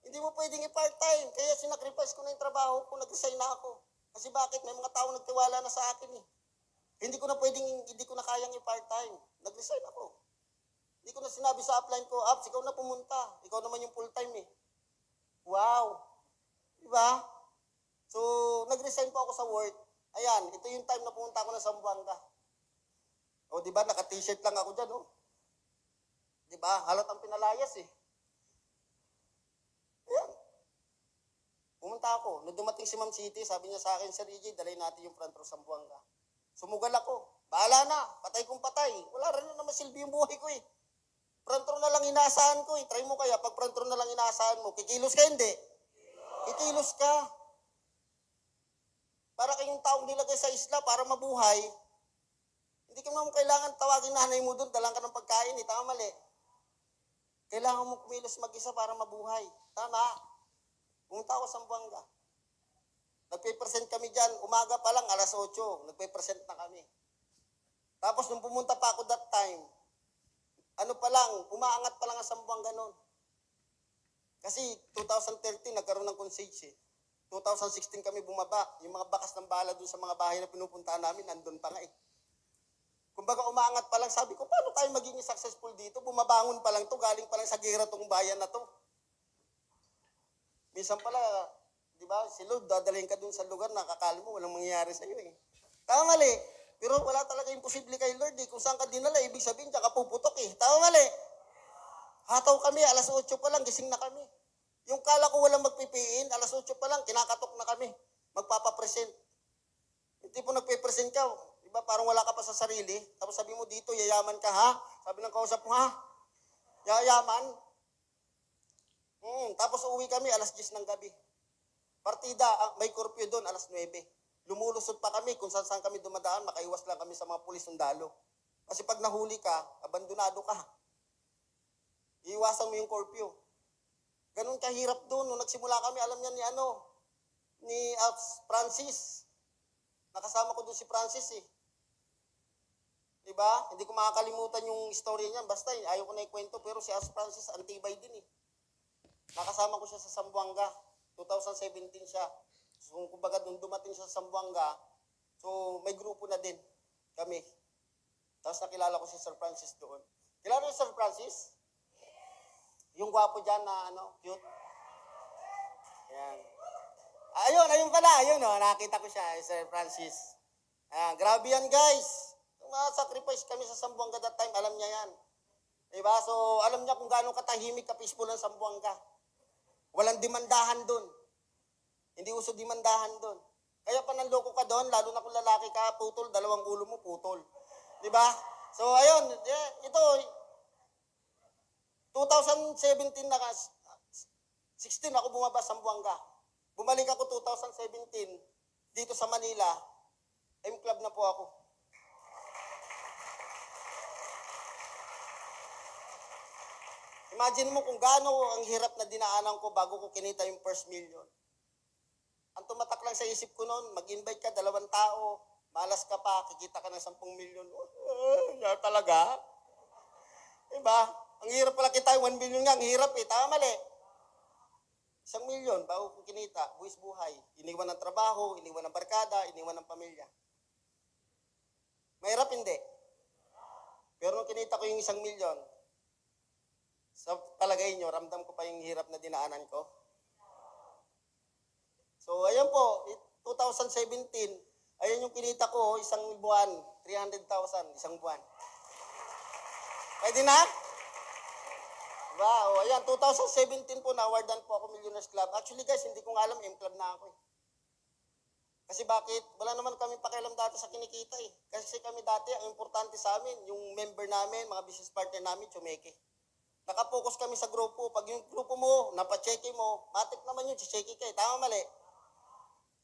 Speaker 1: Hindi mo pwedeng i-part-time. Kaya sinacrifice ko na yung trabaho ko, nag-resign na ako. Kasi bakit? May mga tao nagtiwala na sa akin eh. Hindi ko na kayang i-part-time. Nag-resign ako. Hindi ko na sinabi sa upline ko, Apps, ikaw na pumunta. Ikaw naman yung full-time eh. Wow. Diba? So, nag-resign po ako sa work. Ayan, ito yung time na pumunta ako na Zamboanga. O, diba, naka-t-shirt lang ako dyan, oh. Diba, halatang pinalayas eh. Ayan. Pumunta ako. Nung dumating si Ma'am City, sabi niya sa akin, Sir EJ, dalhin natin yung front row Zamboanga. Sumugal ako. Bahala na. Patay kong patay. Wala rin naman silbi yung buhay ko eh. Front row na lang inaasahan ko eh. Try mo kaya, pag front row na lang inaasahan mo, kikilos ka hindi? Kikilos ka. Para kayong taong nilagay sa isla para mabuhay, hindi ka naman kailangan tawagin nanay mo doon, dalang ka ng pagkain eh. Tama, mali? Kailangan mo kumilos mag-isa para mabuhay. Tama? Pumunta ako sa Zamboanga. Nagpe-present kami dyan, umaga pa lang, alas 8, nagpe-present na kami. Tapos nung pumunta pa ako that time, ano pa lang, umaangat pa lang ang Zamboanga noon. Kasi 2013, nagkaroon ng consage eh. 2016 kami bumaba, yung mga bakas ng bala doon sa mga bahay na pinupuntahan namin, nandun pa nga eh. Kumbaga umaangat pa lang, sabi ko, paano tayo magiging successful dito? Bumabangon pa lang to, galing pa lang sa gera tong bayan na to. Minsan pala, di ba, si Lord, dadalhin ka dun sa lugar na kakala mo, walang mangyayari sa'yo eh. Tama, mali? Pero wala talaga imposible kay Lord eh. Kung saan ka dinala, ibig sabihin, tsaka puputok eh. Tama, mali? Hataw kami, alas 8 pa lang, gising na kami. Yung kala ko walang magpipiin, alas 8 pa lang, kinakatok na kami. Magpapapresent. Hindi po nagpe-present ka, Diba, parang wala ka pa sa sarili. Tapos sabi mo dito, yayaman ka ha? Sabi ng kausap mo, ha? Yayaman? Tapos uwi kami, alas 10 ng gabi. Partida, may curfew doon, alas 9. Lumulusot pa kami kung saan kami dumadaan, makaiwas lang kami sa mga pulis sundalo. Kasi pag nahuli ka, abandonado ka. Iiwasan mo yung curfew. Ganun kahirap doon. Nung nagsimula kami, alam niya ni Francis. Nakasama ko doon si Francis eh. Diba? Hindi ko makakalimutan yung story niya. Basta ayaw ko na ikwento, pero si Francis, antibay din eh. Nakasama ko siya sa Zamboanga. 2017 siya. So, kumbaga doon dumating siya sa Zamboanga, so may grupo na din kami. Tapos nakilala ko si Sir Francis doon. Kilala niyo Sir Francis? Yung gwapo dyan na cute. Ayan. Ayun pala. Ayun nakita ko siya, Sir Francis. Ayan, grabe yan guys. Sacrifice kami sa Zamboanga that time, alam niya yan. Diba? So, alam niya kung gaano katahimik, ka-peaceful ang Zamboanga. Walang demandahan doon. Hindi uso demandahan doon. Kaya pa nanloko ka doon, lalo na kung lalaki ka, putol, dalawang ulo mo, putol. Diba? So, ayun, ito, 2017 16 ako bumaba sa Zamboanga. Bumalik ako 2017, dito sa Manila, M-Club na po ako. Imagine mo kung gaano ang hirap na dinaanan ko bago ko kinita yung first million. Ang tumatak lang sa isip ko noon, mag-invite ka, 2 tao, malas ka pa, kikita ka ng 10 million. Talaga? Diba? Ang hirap pala kita, 1 million nga, ang hirap eh, tama mali. 1 million, bago ko kinita, buwis buhay. Iniwan ng trabaho, iniwan ng barkada, iniwan ng pamilya. Mahirap hindi. Pero nung kinita ko yung 1 million, sa palagay nyo, ramdam ko pa yung hirap na dinaanan ko. So, ayan po, 2017, ayan yung kinita ko, isang buwan, 300,000, isang buwan. Pwede na? Wow, ayan, 2017 po, na-awardan po ako Millionaires Club. Actually guys, hindi ko nga alam, M-Club na ako eh. Kasi bakit? Wala naman kami pakialam dati sa kinikita eh. Kasi kami dati, ang importante sa amin, yung member namin, mga business partner namin, tsumeke. Nakapokus kami sa grupo. Pag yung grupo mo, napacheke mo, matik naman yun, checheke ka eh. Tama mali.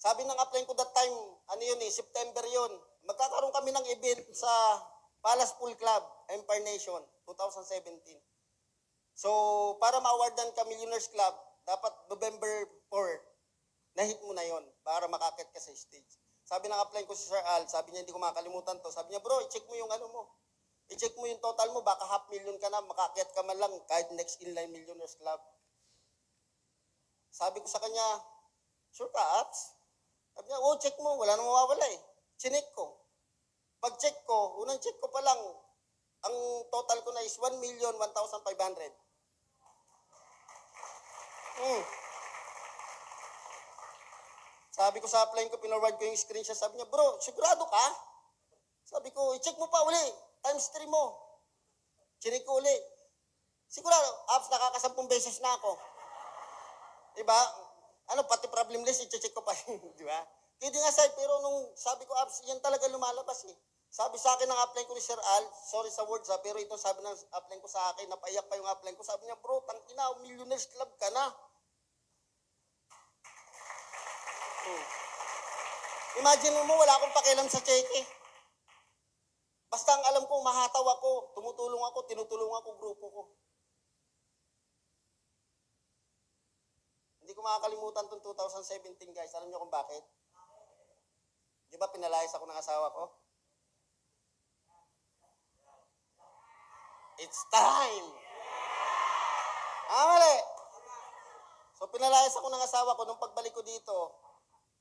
Speaker 1: Sabi ng upline ko that time, September yun. Magkakaroon kami ng event sa Palace Pool Club, Empire Nation, 2017. So, para ma-awardan ka Millionaires Club, dapat November 4, na-hit mo na yon para makakit ka sa stage. Sabi ng upline ko si Sir Al, sabi niya, hindi ko makakalimutan to. Sabi niya, bro, i-check mo yung mo. I-check mo yung total mo, baka 500,000 ka na, makakyat ka man lang kahit next inline Millionaires Club. Sabi ko sa kanya, sure ka, Apps? Sabi niya, check mo, wala nang mawawala eh. Chinek ko. Pag-check ko, unang check ko pa lang, ang total ko na is 1,01,500. Sabi ko sa upline ko, pinorward ko yung screenshot, sabi niya, bro, sigurado ka? Sabi ko, i-check mo pa uli. Times 3 mo. Chinik ko uli. Sigurado, Apps, nakaka-10 beses na ako. Diba? Pati problem list, i-check ko pa. Diba? Kidding aside, pero nung sabi ko, Apps, yan talaga lumalabas eh. Sabi sa akin ng upline ko ni Sir Al, sorry sa words ha, pero ito sabi ng upline ko sa akin, napaiyak pa yung upline ko. Sabi niya, bro, tangina, Millionaires Club ka na. Imagine mo, wala akong pakialam sa cheque. Basta ang alam ko, mahataw ako, tumutulong ako, tinutulungan ko grupo ko. Hindi ko makakalimutan itong 2017 guys. Alam niyo kung bakit? Di ba pinalayas ako ng asawa ko? It's time! Mali! So pinalayas ako ng asawa ko nung pagbalik ko dito.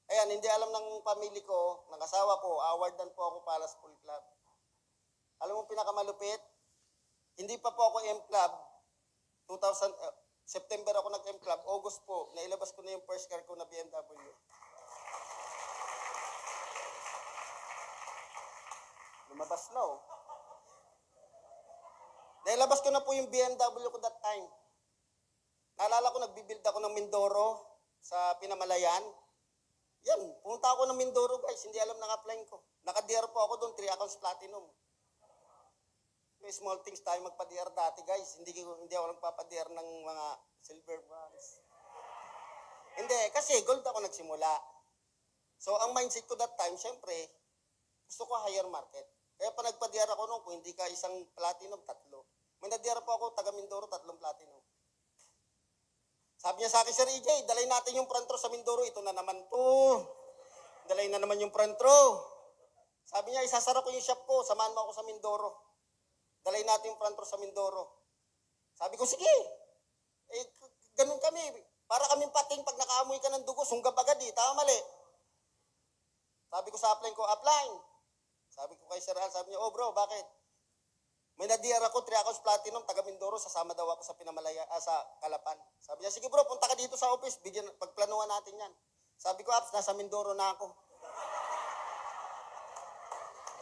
Speaker 1: Ayan, hindi alam ng pamilya ko, ng asawa ko, awardan po ako Palace Pool Club. Alam mo pinakamalupit? Hindi pa po ako M-Club. September ako nag-M-Club. August po, nailabas ko na yung first car ko na BMW. Lumabas na oh. Nailabas ko na po yung BMW ko that time. Naalala ko, nagbibuild ako ng Mindoro sa Pinamalayan. Yan, pumunta ako ng Mindoro guys, hindi alam ng upline ko. Naka-DR po ako doon, 3 accounts platinum. May small things tayo magpa-DR dati, guys. Hindi ako nagpapa-DR ng mga silver bronze. Hindi, kasi gold ako nagsimula. So, ang mindset ko that time, syempre, gusto ko higher market. Kaya pa nagpa-DR ako noon, kung hindi ka isang platinum, 3. May na-DR po ako, taga Mindoro, 3 platinum. Sabi niya sa akin, Sir EJ, dalay natin yung front row sa Mindoro. Ito na naman to. Dalay na naman yung front row. Sabi niya, isasara ko yung shop ko, samahan mo ako sa Mindoro. Dalay natin yung front row sa Mindoro. Sabi ko, sige. Eh, ganun kami. Para kaming pating, pag nakaamoy ka ng dugo, sunggab agad eh. Tama mali. Sabi ko sa upline ko, upline. Sabi ko kay Sir Al, sabi niya, oh bro, bakit? May na-DR ako, 3 accounts platinum, taga Mindoro, sasama daw ako sa sa Kalapan. Sabi niya, sige bro, punta ka dito sa office, pagplanuhan natin yan. Sabi ko, Aps, nasa Mindoro na ako.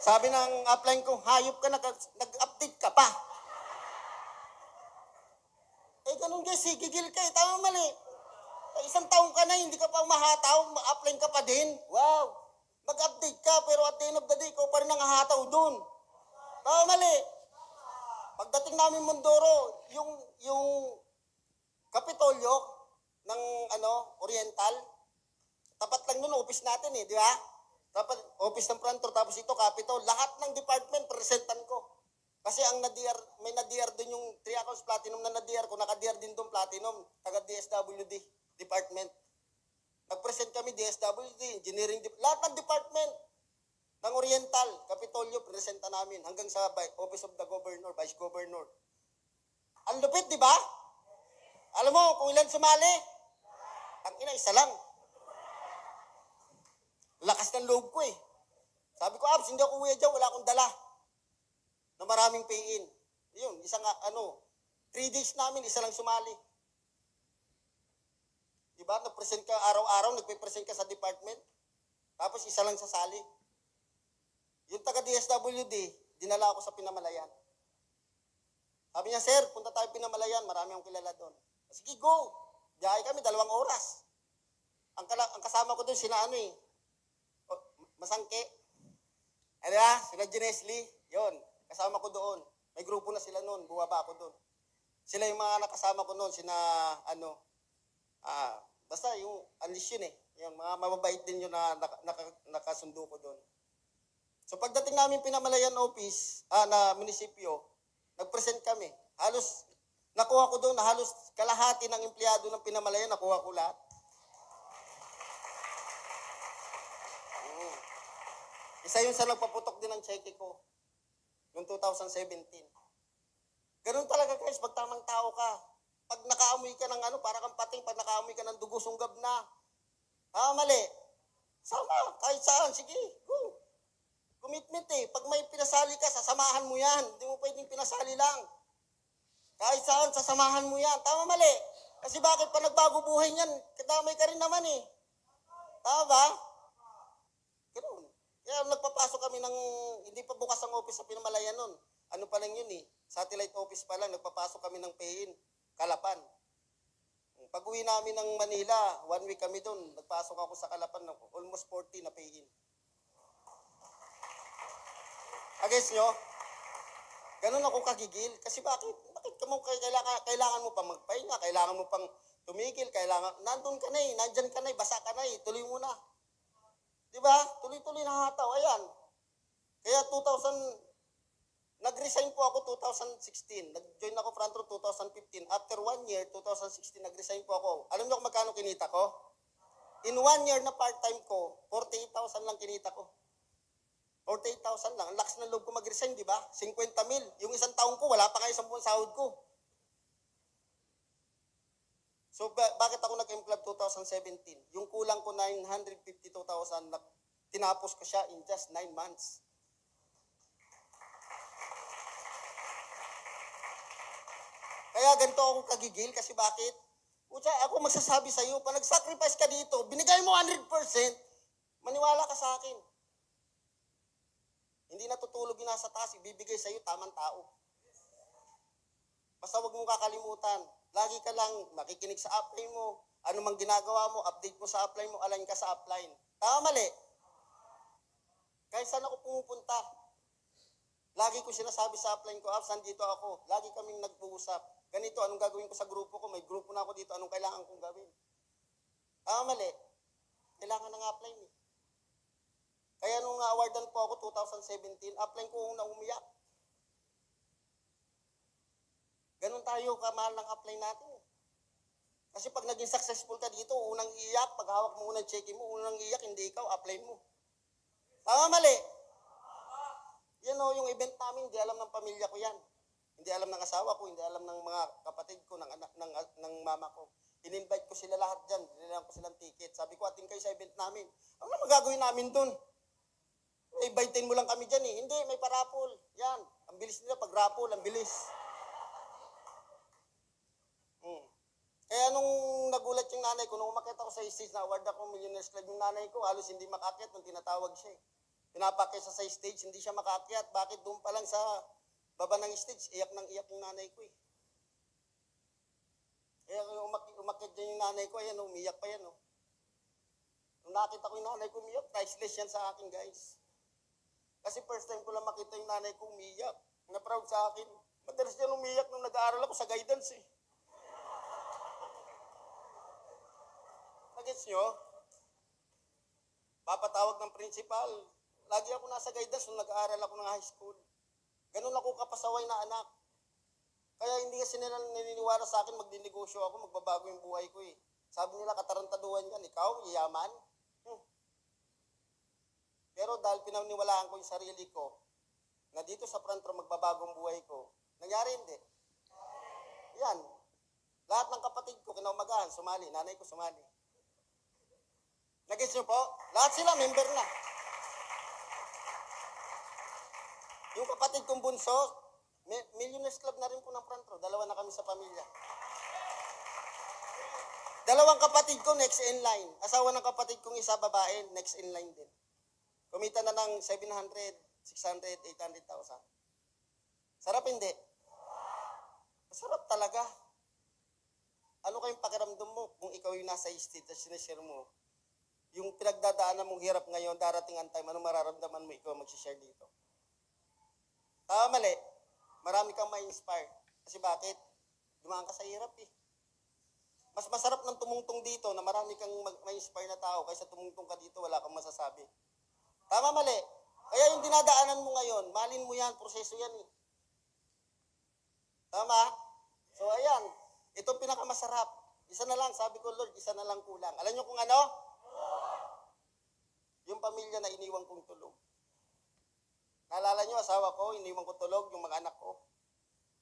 Speaker 1: Sabi ng upline ko, hayop ka, nag-update ka pa. Eh, ganun guys, gigil ka eh, tama mali. Isang taong ka na, hindi ka pa umahataw, upline ka pa din. Wow, mag-update ka, pero at the end of the day, ikaw pa rin nangahataw dun. Tama mali. Pagdating namin Mindoro, yung Kapitolyo ng Oriental, tapat lang nun office natin eh, di ba? Tapat office ng Frontor, tapos ito Capitol, lahat ng department presentan ko. Kasi ang may na-DR doon yung 3 accounts platinum na na-DR ko, naka-DR din doon platinum, taga DSWD department. Nag-present kami DSWD, engineering, lahat ng department ng Oriental, Kapitolyo, presenta namin hanggang sa Office of the Governor, Vice Governor. Ang lupit, di ba? Alam mo kung ilan sumali? Ang ina, isa lang. Lakas ng loob ko eh. Sabi ko, Abs, hindi ako uwi dyan, wala akong dala na maraming pay-in. Yun, 3 days namin, isa lang sumali. Diba? Nag-present ka araw-araw, nagpe-present ka sa department. Tapos isa lang sasali. Yung taga DSWD, dinala ako sa Pinamalayan. Sabi niya, Sir, punta tayo Pinamalayan, marami akong kilala doon. Sige, go. Biyahe kami, 2 oras. Ang kasama ko doon, Masangke. Ano ba? Sila Ginesli. Yun, kasama ko doon. May grupo na sila noon, bumaba ako doon. Sila yung mga nakasama ko noon, basta yung unleash yun eh. Yung mga mababait din yun na nakasundo ko doon. So pagdating namin Pinamalayan office, na munisipyo, nag-present kami. Halos, nakuha ko doon, halos kalahati ng empleyado ng Pinamalayan, nakuha ko lahat. Isa yun sa nagpaputok din ng cheque ko, noong 2017. Ganun talaga guys, pag tamang tao ka, pag nakaamoy ka ng para kang pating, pag nakaamoy ka ng dugo, sunggab na. Mali. Sama, kahit saan, sige, go. Commitment eh. Pag may pinasali ka, sasamahan mo yan. Hindi mo pwedeng pinasali lang. Kahit saan, sasamahan mo yan. Tama mali. Kasi bakit pa nagbago buhay niyan? Kadamay ka rin naman eh. Tama ba? Ganun. Kaya nagpapasok kami ng, hindi pa bukas ang office sa Pinamalayan nun. Ano pa lang yun eh. Satellite office pa lang, nagpapasok kami ng pay-in. Kalapan. Pag uwi namin ng Manila, 1 week kami doon. Nagpasok ako sa Kalapan ng almost 40 na pay-in. Agets nyo? Ganun ako kagigil. Kasi bakit kailangan mo pang magpahinga, kailangan mo pang tumigil, nandun ka na eh, nandyan ka na eh, basa ka na eh, tuloy mo na. Diba? Tuloy-tuloy na hataw. Ayan. Kaya nag-resign po ako 2016. Nag-join ako front row 2015. After 1 year, 2016, nag-resign po ako. Alam niyo kung magkano kinita ko? In 1 year na part-time ko, 48,000 lang kinita ko. 48,000 lang. Ang lakas ng loob ko mag-resign, di ba? 50 mil. Yung isang taon ko, wala pa kayo 10 sahod ko. So, bakit ako nag-employ 2017? Yung kulang ko 952,000, tinapos ko siya in just 9 months. Kaya ganito ako kagigil kasi bakit? Ako magsasabi sa iyo, pag nag-sacrifice ka dito, binigay mo 100%, maniwala ka sa akin. Hindi natutulog yung nasa taas, ibibigay sa iyo tamang tao. Basta huwag mong kakalimutan. Lagi ka lang makikinig sa upline mo. Ano mang ginagawa mo, update mo sa upline mo, align ka sa upline. Tama mali? Kahit saan ako pumupunta, lagi ko sinasabi sa upline ko, Abs, nandito ako. Lagi kaming nag-uusap. Ganito, anong gagawin ko sa grupo ko? May grupo na ako dito, anong kailangan kong gawin? Mali. Kailangan ng upline eh. Kaya nung na-awardan po ako 2017, upline ko una umiyak. Ganun tayo kamahal ng upline natin. Kasi pag naging successful ka dito, unang iyak, pag hawak mo unang check-in mo, unang iyak, hindi ikaw, upline mo. Mali. Yan o, yung event namin, hindi alam ng pamilya ko yan. Hindi alam ng asawa ko, hindi alam ng mga kapatid ko, ng anak, ng mama ko. In-invite ko sila lahat dyan, dinilang ko silang ticket. Sabi ko, atin kayo sa event namin. Ano na magagawin namin dun? Invitein mo lang kami dyan eh. Hindi, may parapol. Yan. Ang bilis nila pag rapol, ang bilis. Kaya nung nagulat yung nanay ko, nung umakit ako sa stage na award ako Millionaires Club, yung nanay ko halos hindi makakyat nung tinatawag siya eh. Pinapakit sa stage, hindi siya makakyat. Bakit doon pa lang sa baba ng stage, iyak ng iyak yung nanay ko eh. Kaya umakit dyan yung nanay ko, ayan, umiyak pa yan. Oh. Nung nakita ko yung nanay ko umiyak, priceless yan sa akin guys. Kasi first time ko lang makita yung nanay ko umiyak. Na-proud sa akin. Madalas yan umiyak nung nag-aaral ako sa guidance eh. Nagets nyo? Papatawag ng principal. Lagi ako nasa guidance nung nag-aaral ako ng high school. Ganun ako kapasaway na anak. Kaya hindi kasi nila naniniwala sa akin magdinegosyo ako, magbabago yung buhay ko eh. Sabi nila katarantaduhan yan, ikaw, yaman. Pero dahil pinaniwalaan ko yung sarili ko, na dito sa front row magbabagong buhay ko, nangyari hindi. Yan. Lahat ng kapatid ko, kinaumagahan, sumali. Nanay ko sumali. Nagets nyo po? Lahat sila, member na. Yung kapatid kong bunso, Millionaires Club na rin po ng front row. Dalawa na kami sa pamilya. Dalawang kapatid ko, next in line. Asawa ng kapatid kong isa, babae, next in line din. Kumita na ng 700, 600, 800,000. Sarap hindi? Masarap talaga. Ano kayong pakiramdam mo kung ikaw yung nasa stage at sinishare mo? Yung pinagdadaanan mong hirap ngayon, darating ang time, anong mararamdaman mo ikaw magsishare dito? Mali. Marami kang ma-inspire. Kasi bakit? Dumaan ka sa hirap eh. Mas masarap ng tumungtong dito na marami kang ma-inspire na tao kaysa tumungtong ka dito, wala kang masasabi. Tama, mali. Kaya yung dinadaanan mo ngayon, malin mo yan, proseso yan eh. Tama? So ayan, itong pinakamasarap. Isa na lang, sabi ko Lord, isa na lang kulang. Alam nyo kung ano? Yung pamilya na iniwan kong tulog. Naalala nyo, asawa ko, iniwan ko tulog, yung mga anak ko.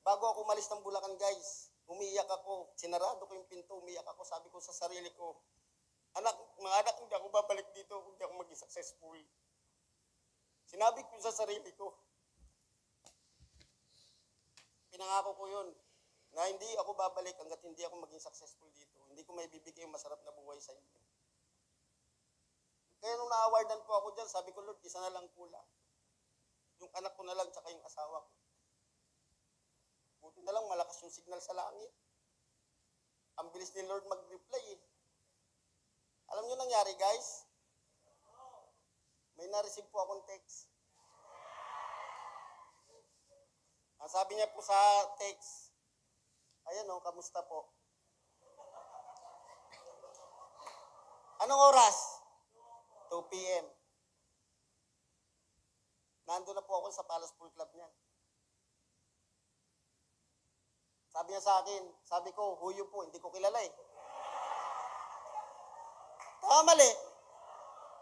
Speaker 1: Bago ako umalis ng Bulacan guys, umiiyak ako, sinarado ko yung pinto, umiiyak ako, sabi ko sa sarili ko, mga anak, hindi ako babalik dito, hindi ako maging successful. Sinabi ko sa sarili ko, pinangako ko yun, na hindi ako babalik hanggat hindi ako maging successful dito. Hindi ko may bibigay yung masarap na buhay sa inyo. Kaya nung na-awardan po ako dyan, sabi ko, Lord, isa na lang kulang. Yung anak ko na lang, tsaka yung asawa ko. Buti na lang, malakas yung signal sa langit. Ang bilis ni Lord mag-reply eh. Alam nyo nangyari guys? May na-receive po akong text. Ang sabi niya po sa text, ayan o, kamusta po? Anong oras? 2 p.m. Nandun na po ako sa Palace Pool Club niyan. Sabi niya sa akin, sabi ko, huyo po, hindi ko kilala eh. Mali.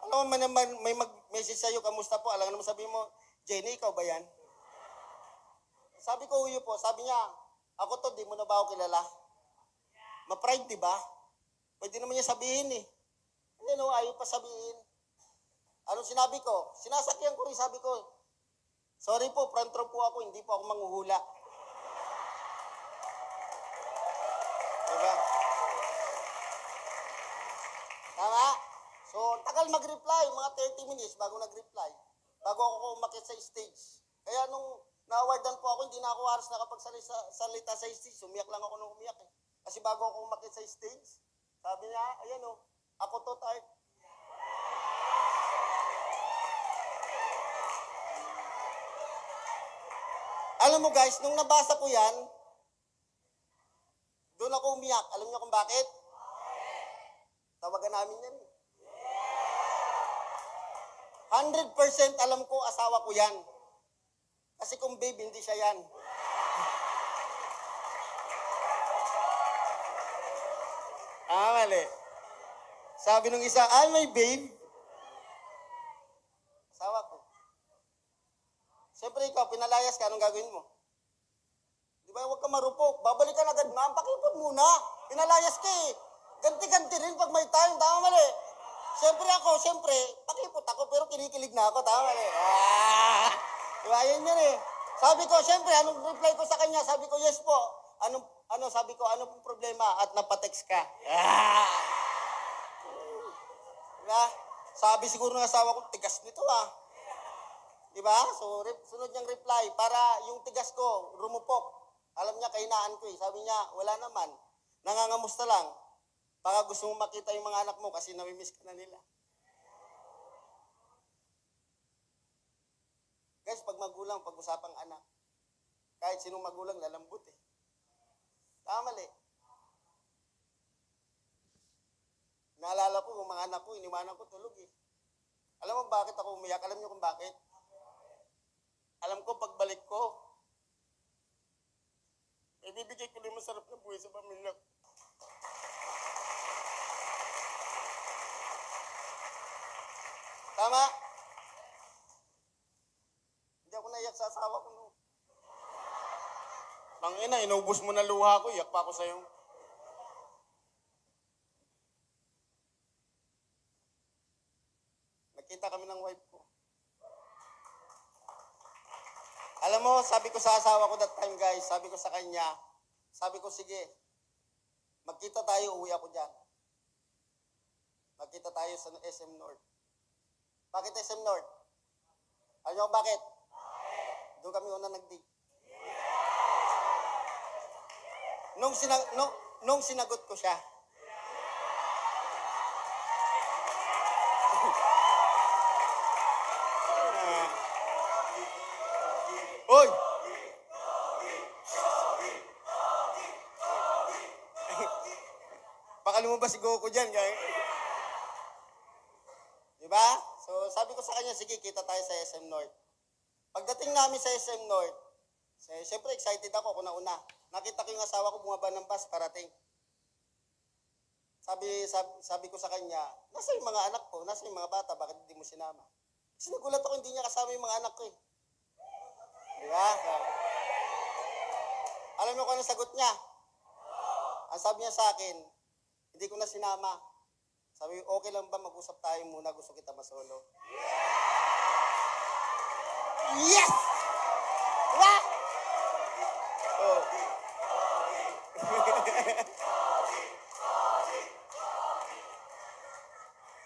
Speaker 1: Alam mo naman, may mag-message sa'yo, kamusta po? Alam mo sabi mo, Jenny, ikaw ba yan? Sabi ko, huyo po. Sabi niya, ako to, di mo na ba ako kilala? Ma-pride, di ba? Pwede naman niya sabihin eh. Hindi no, ayaw pa sabihin. Anong sinabi ko? Sinasakyan ko rin, sabi ko, sorry po, front row po ako, hindi po ako manghuhula. Diba? Tama? So, tagal mag-reply, mga 30 minutes bago nag-reply. Bago ako umakit sa stage. Kaya nung na-awardan po ako, hindi na ako halos nakapagsalita sa stage. Umiyak lang ako nung umiyak eh. Kasi bago ako umakit sa stage, sabi niya, ayan o, ako to, Tart. Alam mo guys, nung nabasa ko yan, doon ako umiyak. Alam niyo kung bakit? Tawagan namin yan. 100% alam ko asawa ko yan. Kasi kung babe, hindi siya yan. Mali. Sabi nung isa, ay may babe. Asawa ko. Siyempre ikaw, pinalayas ka, anong gagawin mo? Di ba, huwag ka marupok. Babalik ka na agad, ma'am, pakipot muna. Pinalayas ka eh. Ganti-ganti rin pag may time, tama mali. Siyempre, pakipot ako, pero kinikilig na ako, tama mali. Diba, yun yan eh. Sabi ko, siyempre, anong reply ko sa kanya? Sabi ko, yes po. Sabi ko, ano pong problema? At napatext ka. Diba? Sabi siguro ng asawa ko, tigas nito ah. Diba? So, sunod niyang reply, para yung tigas ko, rumupok. Alam niya, kahinaan ko eh. Sabi niya, wala naman. Nangangamusta lang. Baka gusto mo makita yung mga anak mo kasi namimiss ka na nila. Guys, pag magulang, pag-usapang anak, kahit sinong magulang, lalambot eh. Tama mali. Naalala ko, yung mga anak ko, iniwanan ko tulog eh. Alam mo bakit ako umiyak? Alam niyo kung bakit? Alam ko, pagbalik ko, ibibigay ko na masarap na buhay sa pamilya. Tama? Hindi ako naiyak sa asawa ko, no. Tangina, inubos mo na luha ko, iyak pa ako sa'yo. Nakita kami ng wife ko. Alam mo, sabi ko sa asawa ko that time, guys, sabi ko sa kanya, sabi ko, sige, magkita tayo, uwi ako dyan. Magkita tayo sa SM North. Bakit SM North? Alam niyo bakit? Doon kami una nag-date. Nung sinagot ko siya, Hoy! Baka lumabas si Goku dyan, guys. Diba? So, sabi ko sa kanya, sige, kita tayo sa SM North. Pagdating namin sa SM North, siyempre excited ako na. Nakita ko yung asawa ko bumaba ng bus, parating. Sabi ko sa kanya, nasa yung mga anak ko, nasa yung mga bata, bakit hindi mo sinama? Kasi nagulat ako, hindi niya kasama yung mga anak ko eh. Diba? Alam mo kung anong sagot niya? Ang sabi niya sa akin, hindi ko na sinama. Sabi, okay lang ba mag-usap tayo muna, gusto kita masolo? Yes! Diba? Oh.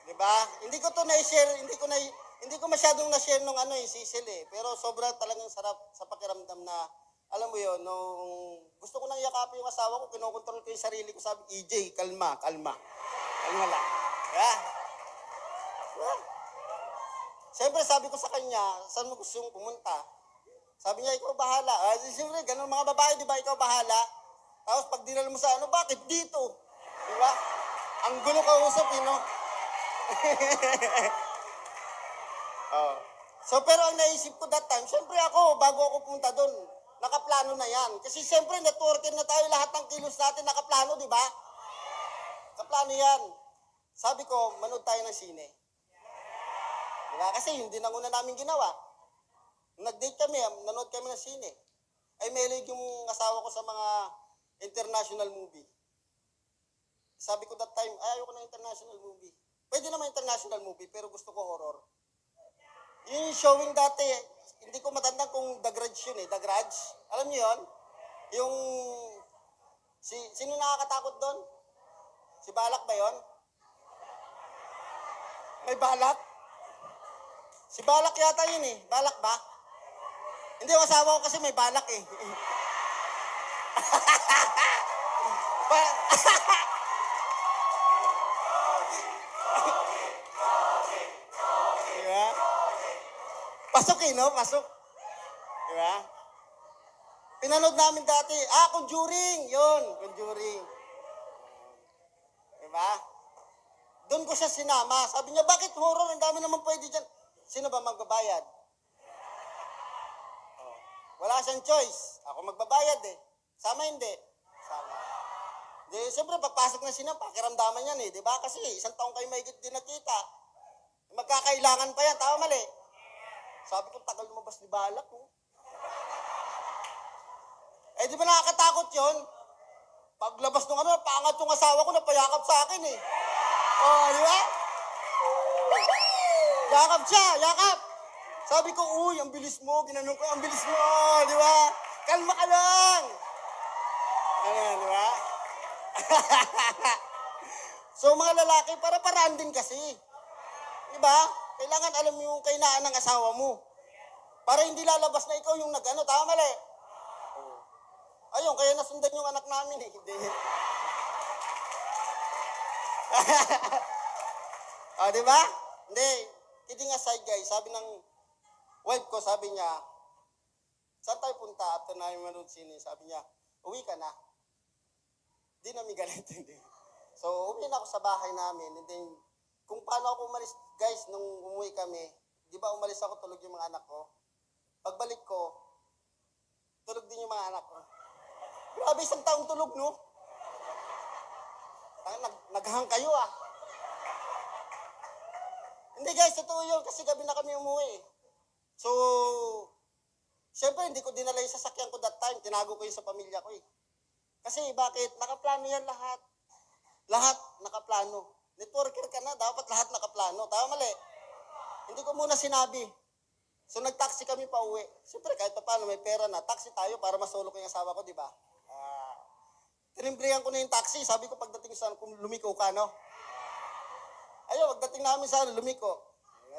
Speaker 1: Diba? Hindi ko to na-share, hindi ko masyadong na-share nung Cecil eh. Pero sobrang talagang sarap sa pakiramdam na, alam mo yun, nung gusto ko nang yakapin yung asawa ko, kinokontrol ko yung sarili ko, sabi, EJ, kalma. Kalma lang. Yeah. Yeah. Siyempre sabi ko sa kanya, saan mo gusto pumunta? Sabi niya, ikaw bahala. Siyempre, ganun mga babae, di ba, ikaw bahala. Tapos pag dinala mo sa bakit dito? Di ba? Ang gulo kausap, no? Oh. So, pero ang naisip ko that time, siyempre ako, bago ako pumunta doon, nakaplano na yan. Kasi siyempre, networking na tayo, lahat ng kilos natin nakaplano, di ba? Nakaplano yan. Sabi ko, manood tayo ng sine. Diba? Kasi yun din ang una namin ginawa. Nag-date kami, nanood kami ng sine. Ay, mahilig yung asawa ko sa mga international movie. Sabi ko that time, ayoko ng international movie. Pwede naman international movie, pero gusto ko horror. Yung showing dati, hindi ko matandang kung The Grudge yun eh. The Grudge. Alam niyo yun? Yung, sino nakakatakot doon? Si Balak ba yun? May Balak? Si Balak yata yun eh. Balak ba? Hindi, yung asawa ko kasi may Balak eh. Diba? Pasok eh, no? Pasok. Diba? Pinanood namin dati. Conjuring. Yun, Conjuring. Diba? Doon ko siya sinama. Sabi niya, bakit horror? Ang dami naman pwede dyan. Sino ba magbabayad? Wala siyang choice. Ako magbabayad eh. Sama hindi. Sama. Di, siyempre, pagpasok na siya, pakiramdaman yan eh. Di ba? Kasi isang taong kayo mahigit din nakita. Magkakailangan pa yan. Tama mali. Sabi ko, tagal lumabas ni Balak. Oh. Eh, di ba nakakatakot yun? Paglabas nung paangat yung asawa ko, napayakap sa akin eh. Oh, di ba? Yakap siya, yakap. Sabi ko, uy, ang bilis mo. Ginanong ko, ang bilis mo. Di ba? Kalma ka lang. Ano yan, di ba? So, mga lalaki, para-paraan din kasi. Di ba? Kailangan alam mo yung kainaan ng asawa mo. Para hindi lalabas na ikaw yung nag-ano. Tama mali. Ayun, kaya nasundan yung anak namin eh. Hindi. Di ba? Hindi. Kidding aside guys, sabi ng wife ko, sabi niya, saan tayo punta after namin manood sine? Sabi niya, uwi ka na. Di namin galit. Hindi. So, uwi na ako sa bahay namin. And then, kung paano ako umalis, guys, nung umuwi kami, di ba umalis ako, tulog yung mga anak ko? Pagbalik ko, tulog din yung mga anak ko. Grabe, isang taong tulog, no? Naghang kayo, ah. Hindi, guys, totoo yun, kasi gabi na kami umuwi. So, syempre, hindi ko dinala yung sasakyan ko that time. Tinago ko yun sa pamilya ko, eh. Kasi, bakit? Nakaplano yan lahat. Lahat nakaplano. Networker ka na, dapat lahat nakaplano. Tama mali. Hindi ko muna sinabi. So, nag-taxi kami pa uwi. Siyempre, kahit pa paano, may pera na. Taxi tayo para masolo ko yung asawa ko, di ba? Tinimbrihan ko na yung taxi. Sabi ko, pagdating sa kung lumiko ka, no? Ayun, pagdating namin sa lumiko.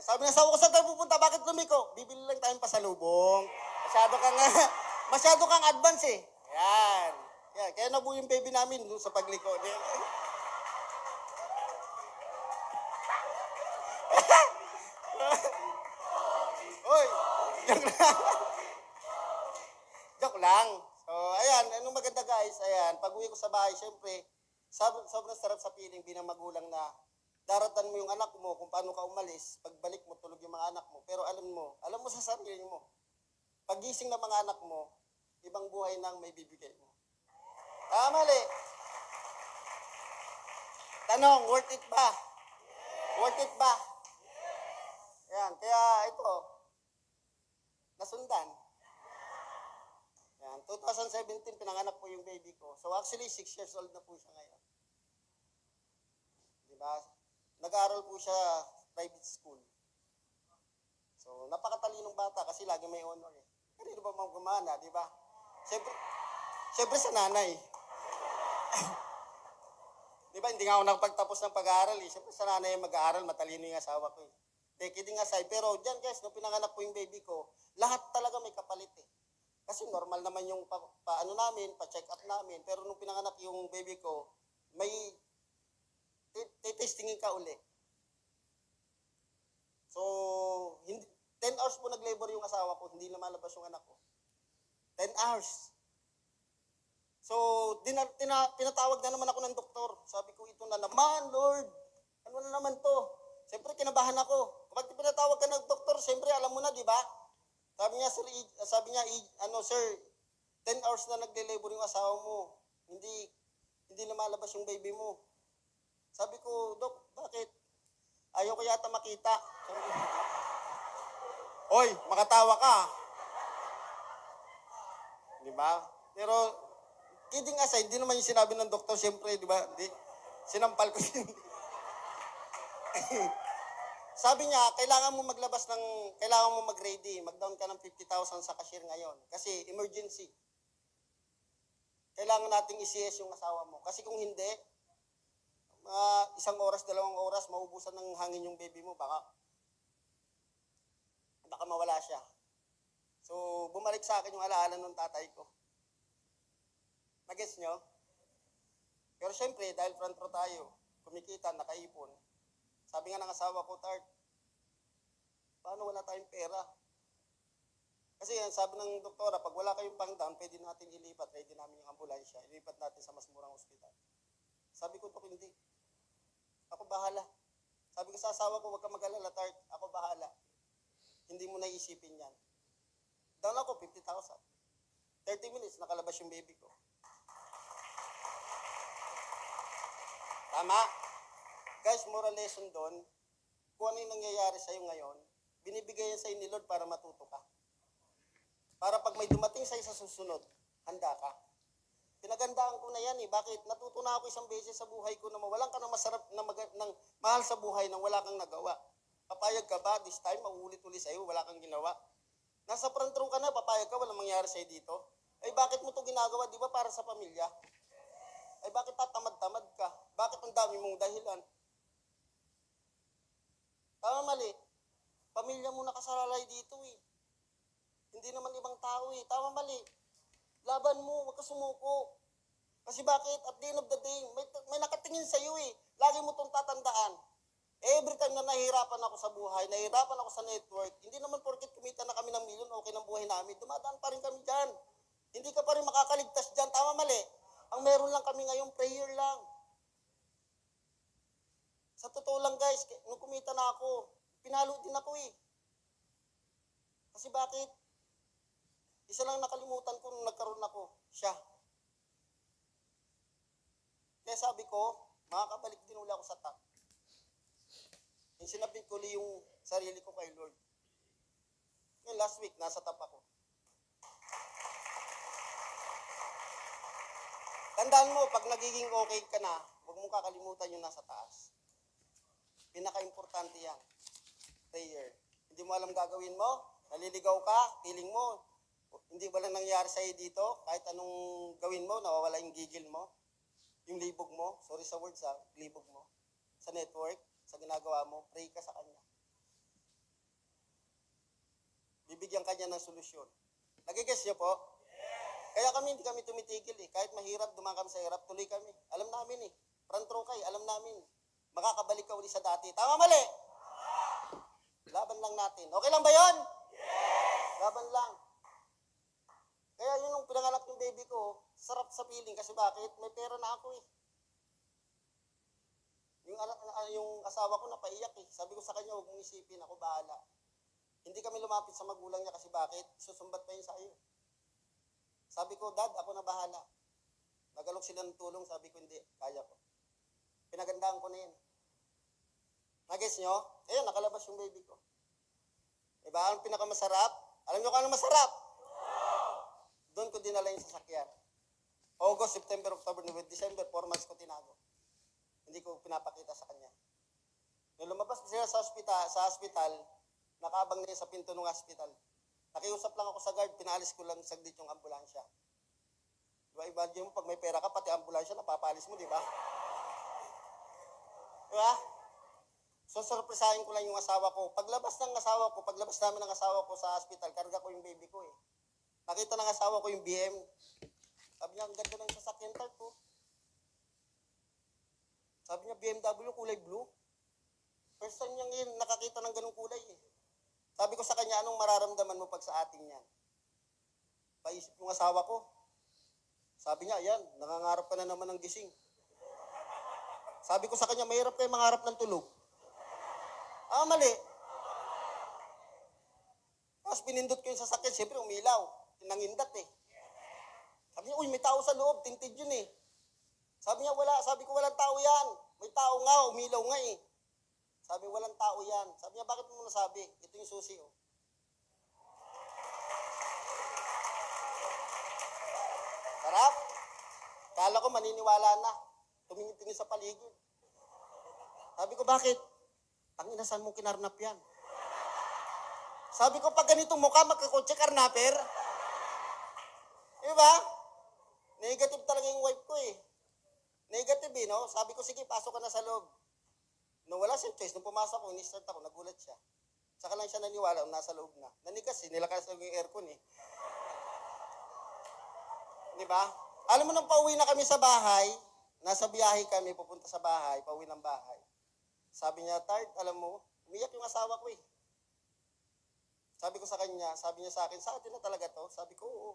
Speaker 1: Sabi ng asawa ko, saan tayo pupunta? Bakit lumiko? Bibili lang tayong pasalubong. Masyado kang advance eh. Yan. Yan. Kaya nabuo yung baby namin doon sa pagliko. Hoy, joke lang. Joke lang. So, ayan, anong maganda guys, ayan, pag uwi ko sa bahay, syempre, sobrang sarap sa feeling bilang magulang na daratan mo yung anak mo kung paano ka umalis, pagbalik mo, tulog yung mga anak mo, pero alam mo sa sarili mo, pagising ng mga anak mo, ibang buhay nang may bibigay mo. Tama mali. Tanong, worth it ba? Worth it ba? Ayan, kaya ito, nasundan. Yan, 2017, pinanganak po yung baby ko. So actually, 6 years old na po siya ngayon. Diba? Nag-aaral po siya private school. So, napakatalinong bata kasi lagi may honor eh. Kanino ba magumana, di ba? Siyempre sa nanay. Di ba, hindi nga ako nakapagtapos ng pag-aaral eh. Siyempre sa nanay mag-aaral, matalino yung asawa ko eh. Kidding aside, pero dyan guys, nung pinanganak po yung baby ko, lahat talaga may kapalit eh. Kasi normal naman yung paano namin, pa-check up namin. Pero nung pinanganak yung baby ko, may testingin ka uli. So, 10 hours po nag-labor yung asawa ko, hindi lumalabas yung anak ko. 10 hours. So, pinatawag na naman ako ng doktor. Sabi ko, ito na naman, Lord. Ano na naman to? Siyempre, kinabahan ako. Kapag pinatawag ka ng doktor, siyempre, alam mo na, di ba? Sabi niya, sir, 10 hours na nagle-labor yung asawa mo. Hindi lumalabas yung baby mo. Sabi ko, Dok, bakit? Ayaw ko yata makita. Hoy, makatawa ka. Di ba? Pero, kidding aside, hindi naman yung sinabi ng doktor, siyempre, di ba? Sinampal ko din. Sabi niya, kailangan mo mag-ready. Mag-down ka ng 50,000 sa cashier ngayon. Kasi emergency. Kailangan nating i-CS yung asawa mo. Kasi kung hindi, 1 oras, 2 oras, maubusan ng hangin yung baby mo. Baka mawala siya. So, bumalik sa akin yung alaala ng tatay ko. Nag-gets nyo? Pero syempre, dahil front row tayo, kumikita, nakaipon. Sabi nga ng asawa ko, Tart, paano wala tayong pera? Kasi yan, sabi ng doktora, pag wala kayong pang down, pwede natin ilipat. Ready namin yung ambulansya. Ilipat natin sa mas murang ospital. Sabi ko, Dok, hindi. Ako bahala. Sabi ko sa asawa ko, huwag ka mag-alala, Tart. Ako bahala. Hindi mo naisipin yan. Down ako, 50,000. 30 minutes, nakalabas yung baby ko. Tama? Guys, moral lesson doon, kung ano yung nangyayari sa'yo ngayon, binibigay yan sa'yo ni Lord para matuto ka. Para pag may dumating sa'yo sa susunod, handa ka. Pinagandaan ko na yan eh. Bakit? Natuto na ako isang beses sa buhay ko na mawalan ka ng masarap, ng mahal sa buhay nang wala kang nagawa. Papayag ka ba? This time, mauulit-ulit sa'yo, wala kang ginawa. Nasa front row ka na, papayag ka, walang mangyari sa'yo dito. Ay bakit mo ito ginagawa? Di ba para sa pamilya? Ay bakit tatamad-tamad ka? Bakit ang dami mong dahilan? Tama mali. Pamilya mo nakasalalay dito eh. Hindi naman ibang tao eh. Tama mali. Laban mo, huwag ka sumuko. Kasi bakit? At the end of the day, may nakatingin sa iyo eh. Lagi mo itong tatandaan. Every time na nahihirapan ako sa buhay, nahihirapan ako sa network, hindi naman porket kumita na kami ng milyon, okay ng buhay namin. Dumadaan pa rin kami dyan. Hindi ka pa rin makakaligtas dyan. Tama mali. Ang meron lang kami ngayon, prayer lang. Sa totoo lang guys, nung kumita na ako, pinalo din ako eh. Kasi bakit? Isa lang nakalimutan ko nung nagkaroon ako, siya. Kaya sabi ko, makakabalik din uli ako sa top. Yung sinabit ko li yung sarili ko kay Lord. Yung last week, nasa top ako. Tandaan mo, pag nagiging okay ka na, huwag mong kakalimutan yung nasa taas. Pinaka-importante yan. Prayer. Hindi mo alam gagawin mo, naliligaw ka, feeling mo, hindi ba lang nangyari sa'yo dito, kahit anong gawin mo, nawawala yung gigil mo, yung libog mo, sorry sa words ha, libog mo, sa network, sa ginagawa mo, pray ka sa Kanya. Bibigyan Kanya ng solusyon. Nagigess niyo po? Kaya kami, hindi kami tumitigil eh. Kahit mahirap, dumaan kami sa hirap, tuloy kami. Alam namin eh. Front row kayo, alam namin. Makakabalik ka uli sa dati. Tama mali? Laban lang natin. Okay lang ba yun? Laban lang. Kaya yun nung pinanganak yung baby ko, sarap sa feeling kasi bakit? May pera na ako eh. Yung asawa ko napaiyak eh. Sabi ko sa kanya, huwag mong isipin, ako bahala. Hindi kami lumapit sa magulang niya kasi bakit? Susumbat pa yun sa iyo. Sabi ko, Dad, ako na bahala. Nagalok sila ng tulong, sabi ko, hindi, kaya ko. Pinagandaan ko na yun. Nag-guess nyo? Ayun, nakalabas yung baby ko. Diba? Ang pinakamasarap? Alam nyo kung ano masarap? Doon ko dinala yung sasakyan. August, September, October, November, December, 4 months ko tinago. Hindi ko pinapakita sa kanya. Nung lumabas sila sa hospital, nakaabang na yun sa pinto ng hospital. Nakiusap lang ako sa guard, pinaalis ko lang saglit yung ambulansya. Diba, imagine mo, pag may pera ka, pati ambulansya, napapalis mo, di ba? Diba? So, surpresahin ko lang yung asawa ko. Paglabas namin ng asawa ko sa hospital, karga ko yung baby ko eh. Nakita ng asawa ko yung BM. Sabi niya, ang ganda ng sasakyan Tart ko. Sabi niya, BMW kulay blue. First time niya ngayon nakakita ng ganung kulay eh. Sabi ko sa kanya, anong mararamdaman mo pag sa atin yan? Paisip yung asawa ko. Sabi niya, ayan, nangangarap ka na naman ng gising. Sabi ko sa kanya, mahirap kayo mangarap ng tulog. Mali. Tapos pinindot ko yung sasakyan, siyempre umilaw. Nangindat eh. Sabi niya, uy, may tao sa loob, tinted yun eh. Sabi niya, wala. Sabi ko, walang tao yan. May tao nga, umilaw nga eh. Sabi, walang tao yan. Sabi niya, bakit mo nasabi? Ito yung susi oh. Sarap. Kala ko maniniwala na. Tumingin-tingin sa paligid. Sabi ko, bakit? Ang inasan mo kinarnap yan. Sabi ko, pag ganito mukha, magkakotse karnaper. Diba? Negative talaga yung wife ko eh. Negative eh, no? Sabi ko, sige, pasok ka na sa loob. Nung wala siyang choice, nung pumasok ko, ini-start ako, nagulat siya. Saka lang siya naniwala, nasa loob na. Nanigas eh, nilakas yung aircon eh. Diba? Alam mo, nung pauwi na kami sa bahay, nasa biyahe kami, pupunta sa bahay, pauwi ng bahay. Sabi niya, Tart, alam mo, umiyak yung asawa ko eh. Sabi ko sa kanya, sabi niya sa akin, sa atin na talaga to? Sabi ko, oo.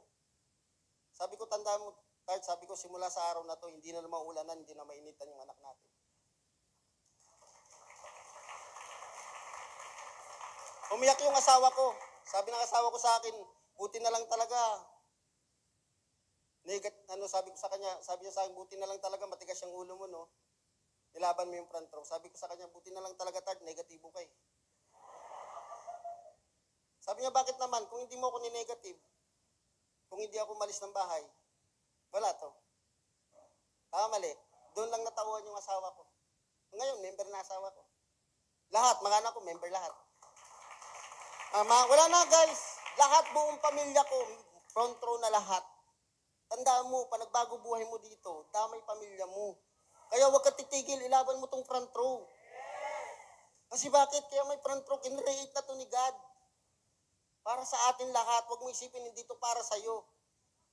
Speaker 1: Sabi ko, tandaan mo, Tard, sabi ko, simula sa araw na to, hindi na maulanan, hindi na mainitan yung anak natin. Umiyak yung asawa ko. Sabi ng asawa ko sa akin, buti na lang talaga. Sabi ko sa kanya, sabi niya sa akin, buti na lang talaga, matigas yung ulo mo, no? Nilaban mo yung front row. Sabi ko sa kanya, buti na lang talaga, Tard, negatibo ka eh. Sabi niya, bakit naman? Kung hindi mo ako ni-negative, kung hindi ako malis ng bahay, wala to. Tama, mali. Doon lang natauhan yung asawa ko. Ngayon, member na asawa ko. Lahat, mga anak ko, member lahat. Wala na guys. Lahat, buong pamilya ko, front row na lahat. Tandaan mo, pag nagbago buhay mo dito, damay pamilya mo. Kaya huwag ka titigil, ilaban mo tong front row. Kasi bakit? Kaya may front row, kinreate na to ni God. Para sa atin lahat, huwag mo isipin hindi ito para sa'yo.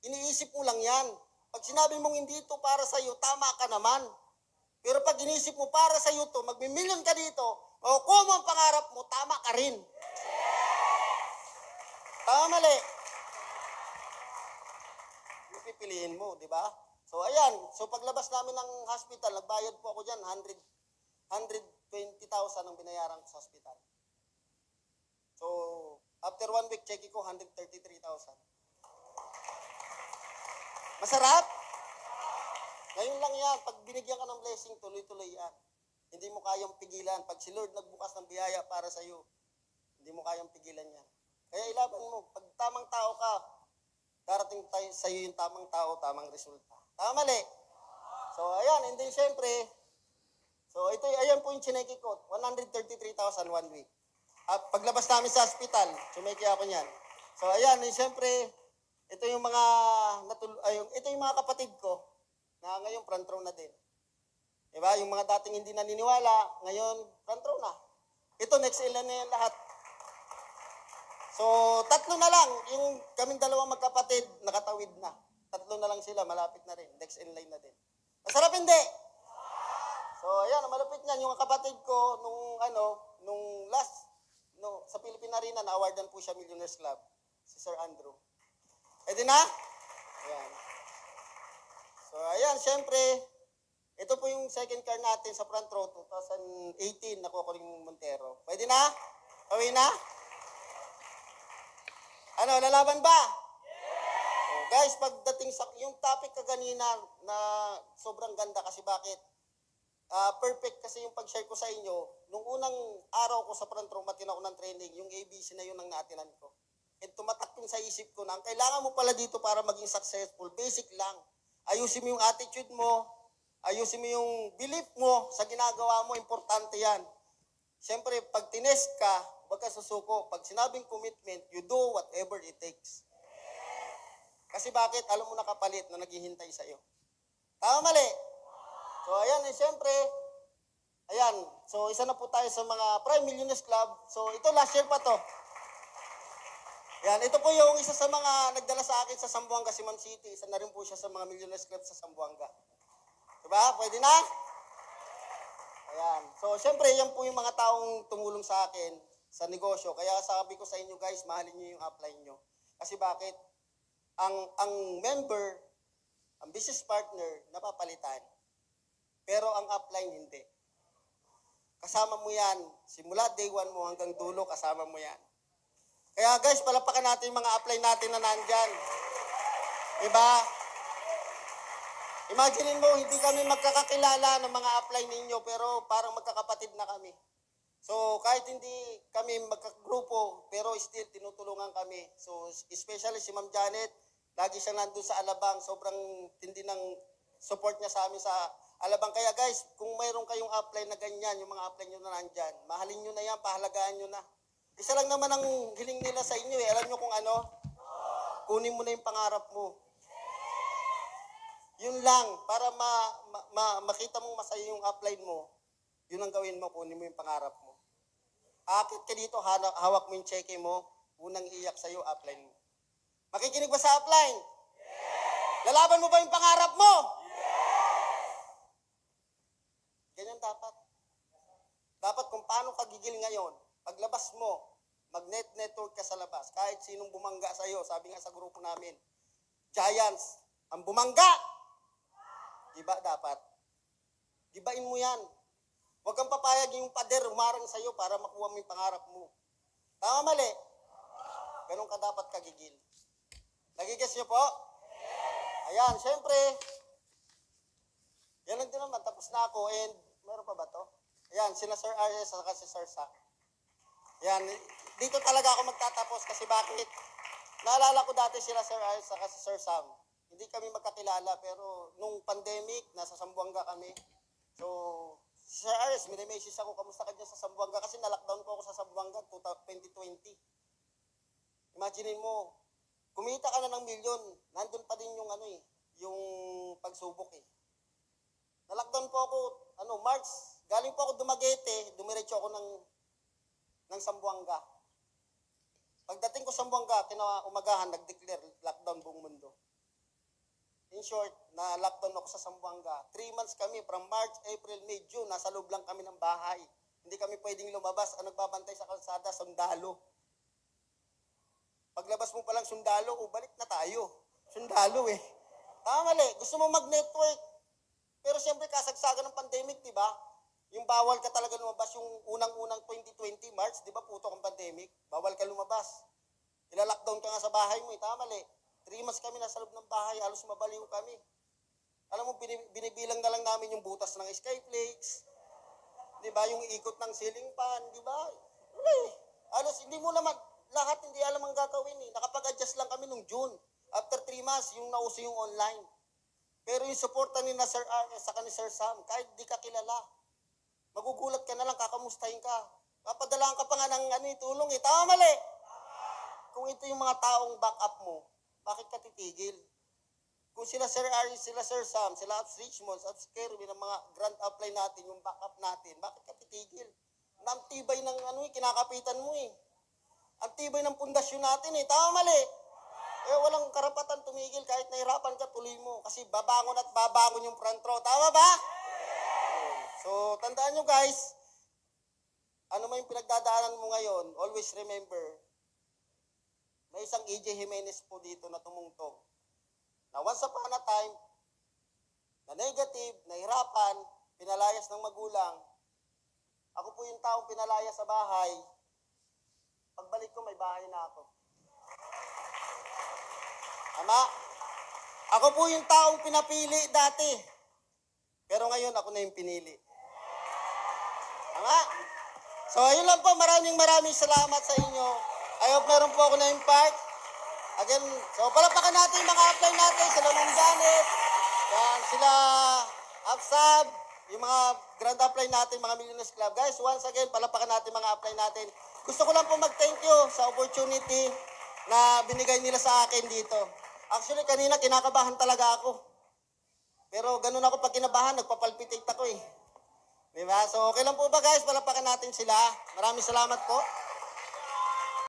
Speaker 1: Iniisip mo lang yan. Pag sinabi mong hindi ito para sa'yo, tama ka naman. Pero pag inisip mo para sa'yo to, magmimilyon ka dito, makukuha mo ang pangarap mo, tama ka rin. Tama, mali. Pipiliin mo, di ba? So, ayan. So, paglabas namin ng hospital, nagbayad po ako dyan, 120,000 ang binayaran ko sa hospital. So, after 1 week, check ko, 133,000. Masarap? Ngayon lang yan. Pag binigyan ka ng blessing, tuloy-tuloy yan. Hindi mo kayang pigilan. Pag si Lord nagbukas ng biyaya para sa iyo, hindi mo kayang pigilan yan. Kaya ilaban mo. Pag tamang tao ka, darating sa iyo yung tamang tao, tamang resulta. Tama, mali? So, ayan. And then, syempre, so, ayan po yung chineke ko. 133,000 1 week. At paglabas namin sa hospital, sumeki ako niyan. So, ayan. And syempre, ito yung mga kapatid ko na ngayon front row na din. Diba? Yung mga dating hindi naniniwala, ngayon front row na. Ito, next ilan na yan lahat. So, 3 na lang. Yung kaming dalawang magkapatid, nakatawid na. 3 na lang sila, malapit na rin. Next in line na din. Masarap hindi? So, ayan, malapit niyan. Yung kapatid ko, nung sa Philippine Arena, na-awardan po siya Millionaires Club. Si Sir Andrew. Pwede na? Ayan. So, ayan, syempre, ito po yung second car natin sa front row, 2018, nakuha ko rin Montero. Pwede na? Pawin na? Ano, lalaban ba? Yeah! So, guys, pagdating sa, yung topic kaganina na sobrang ganda kasi bakit? Perfect kasi yung pag-share ko sa inyo, nung unang araw ko sa front row, matin ako ng training, yung ABC na yun ang naatinan ko. At tumatak yung sa isip ko na ang kailangan mo pala dito para maging successful, basic lang. Ayusin mo yung attitude mo, ayusin mo yung belief mo sa ginagawa mo, importante yan. Siyempre, pag tinest ka, huwag ka susuko. Pag sinabing commitment, you do whatever it takes. Kasi bakit? Alam mo nakapalit na naghihintay sa iyo. Tama, mali? So, ayan, siyempre, ayan. So, isa na po tayo sa mga Prime Millionaires Club. So, ito last year pa to. Yan, ito po yung isa sa mga nagdala sa akin sa Zamboanga, si Ma'am City. Isa na rin po siya sa mga Millionaires Club sa Zamboanga. Diba? Pwede na? Ayan. So, syempre, yan po yung mga taong tumulong sa akin sa negosyo. Kaya sabi ko sa inyo guys, mahalin nyo yung upline nyo. Kasi bakit? Ang member, ang business partner, napapalitan. Pero ang upline, hindi. Kasama mo yan. Simula day 1 mo hanggang dulo, kasama mo yan. Kaya guys, palapakan natin yung mga upline natin na nandyan. Diba? Imaginin mo, hindi kami magkakakilala ng mga upline ninyo, pero parang magkakapatid na kami. So, kahit hindi kami magkagrupo, pero still tinutulungan kami. So, especially si Ma'am Janet, lagi siya nandun sa Alabang. Sobrang tindi ng support niya sa amin sa Alabang. Kaya guys, kung mayroon kayong upline na ganyan, yung mga upline nyo na nandyan, mahalin nyo na yan, pahalagaan nyo na. Isa lang naman ang hiling nila sa inyo eh. Alam nyo kung ano? Kunin mo na yung pangarap mo. Yun lang. Para makita mong masaya yung upline mo, yun ang gawin mo. Kunin mo yung pangarap mo. Akit ka dito, hawak mo yung cheque mo, unang iyak sa'yo, upline mo. Makikinig ba sa upline? Yes! Lalaban mo ba yung pangarap mo? Yes! Ganyan dapat. Dapat kung paano ka gigil ngayon, paglabas mo, mag-network ka sa labas. Kahit sinong bumangga sa'yo, sabi nga sa grupo namin, Giants, ang bumangga, giba dapat. Gibain mo yan. Huwag kang papayag yung pader umarang sa'yo para makuha mo yung pangarap mo. Tama mali? Ganun ka dapat kagigil. Nagigas niyo po? Ayan, syempre, yan lang din naman, tapos na ako, and meron pa ba to? Ayan, sila Sir RS at si Sir Sa. Ayan, dito talaga ako magtatapos kasi bakit? Naalala ko dati sila Sir RS at si Sir Sam. Hindi kami magkakilala, pero nung pandemic, nasa Zamboanga kami. So, Sir RS, mini-message ako, kamusta ka dyan sa Zamboanga? Kasi na-lockdown po ako sa Zamboanga 2020. Imaginin mo, kumita ka na ng milyon, nandun pa din yung yung pagsubok eh. Na-lockdown po ako, March, galing po ako Dumaguete, dumiretso ako ng Zamboanga. Pagdating ko sa Zamboanga, umagahan, nag-declare lockdown buong mundo. In short, na-lockdown ako sa Zamboanga. 3 months kami, from March, April, May, June, nasa loob lang kami ng bahay. Hindi kami pwedeng lumabas. Ang nagbabantay sa kalsada, sundalo. Paglabas mo palang sundalo, balik na tayo. Sundalo eh. Tama mali, gusto mo mag-network. Pero siyempre kasagsagan ng pandemic, di ba? Yung bawal ka talaga lumabas, yung unang-unang 2020 March, di ba puto ang pandemic? Bawal ka lumabas. Ila-lockdown ka nga sa bahay mo, tama mali. 3 months kami nasa loob ng bahay, halos mabaliw kami. Alam mo, binibilang na lang namin yung butas ng skyflakes. Di ba? Yung ikot ng ceiling fan, di ba? Wala eh. Halos hindi mo naman, lahat hindi alam ang gagawin eh. Nakapag-adjust lang kami nung June. After 3 months, yung nauso yung online. Pero yung suporta ni na Sir R sa ni Sir Sam, kahit di ka kilala, magugulat ka na lang, kakamustahin ka. Papadalaan ka pa nga ng tulong eh. Tama mali? Kung ito yung mga taong backup mo, bakit ka titigil? Kung sila Sir R, sila Sir Sam, sila Abs Richmond, Abs Kerwin, ang mga grand apply natin, yung backup natin, bakit ka titigil? Ang tibay ng kinakapitan mo eh. Ang tibay ng pundasyon natin eh. Tama mali? Walang karapatan tumigil kahit nahirapan ka, tuloy mo. Kasi babangon at babangon yung front row. Tama ba? So, tandaan nyo guys, ano man yung pinagdadaanan mo ngayon, always remember, may isang EJ Jimenez po dito na tumungtong. Na once upon a time, na negative, nahirapan, pinalayas ng magulang. Ako po yung taong pinalayas sa bahay. Pagbalik ko, may bahay na ako. Tama? Ako po yung taong pinapili dati. Pero ngayon, ako na yung pinili. Tama? So, ayun lang po. Maraming salamat sa inyo. I hope meron po ako na impact. Again, so palapakan natin yung mga apply natin. Sila Ma'am Janet. Yan, sila Absab. Yung mga grand apply natin, mga Millionaires Club. Guys, once again, palapakan natin mga apply natin. Gusto ko lang po mag-thank you sa opportunity na binigay nila sa akin dito. Actually, kanina kinakabahan talaga ako. Pero ganun ako pag kinabahan, nagpapalpitate ako eh. Diba? So, okay lang po ba guys? Palapakan natin sila. Maraming salamat po.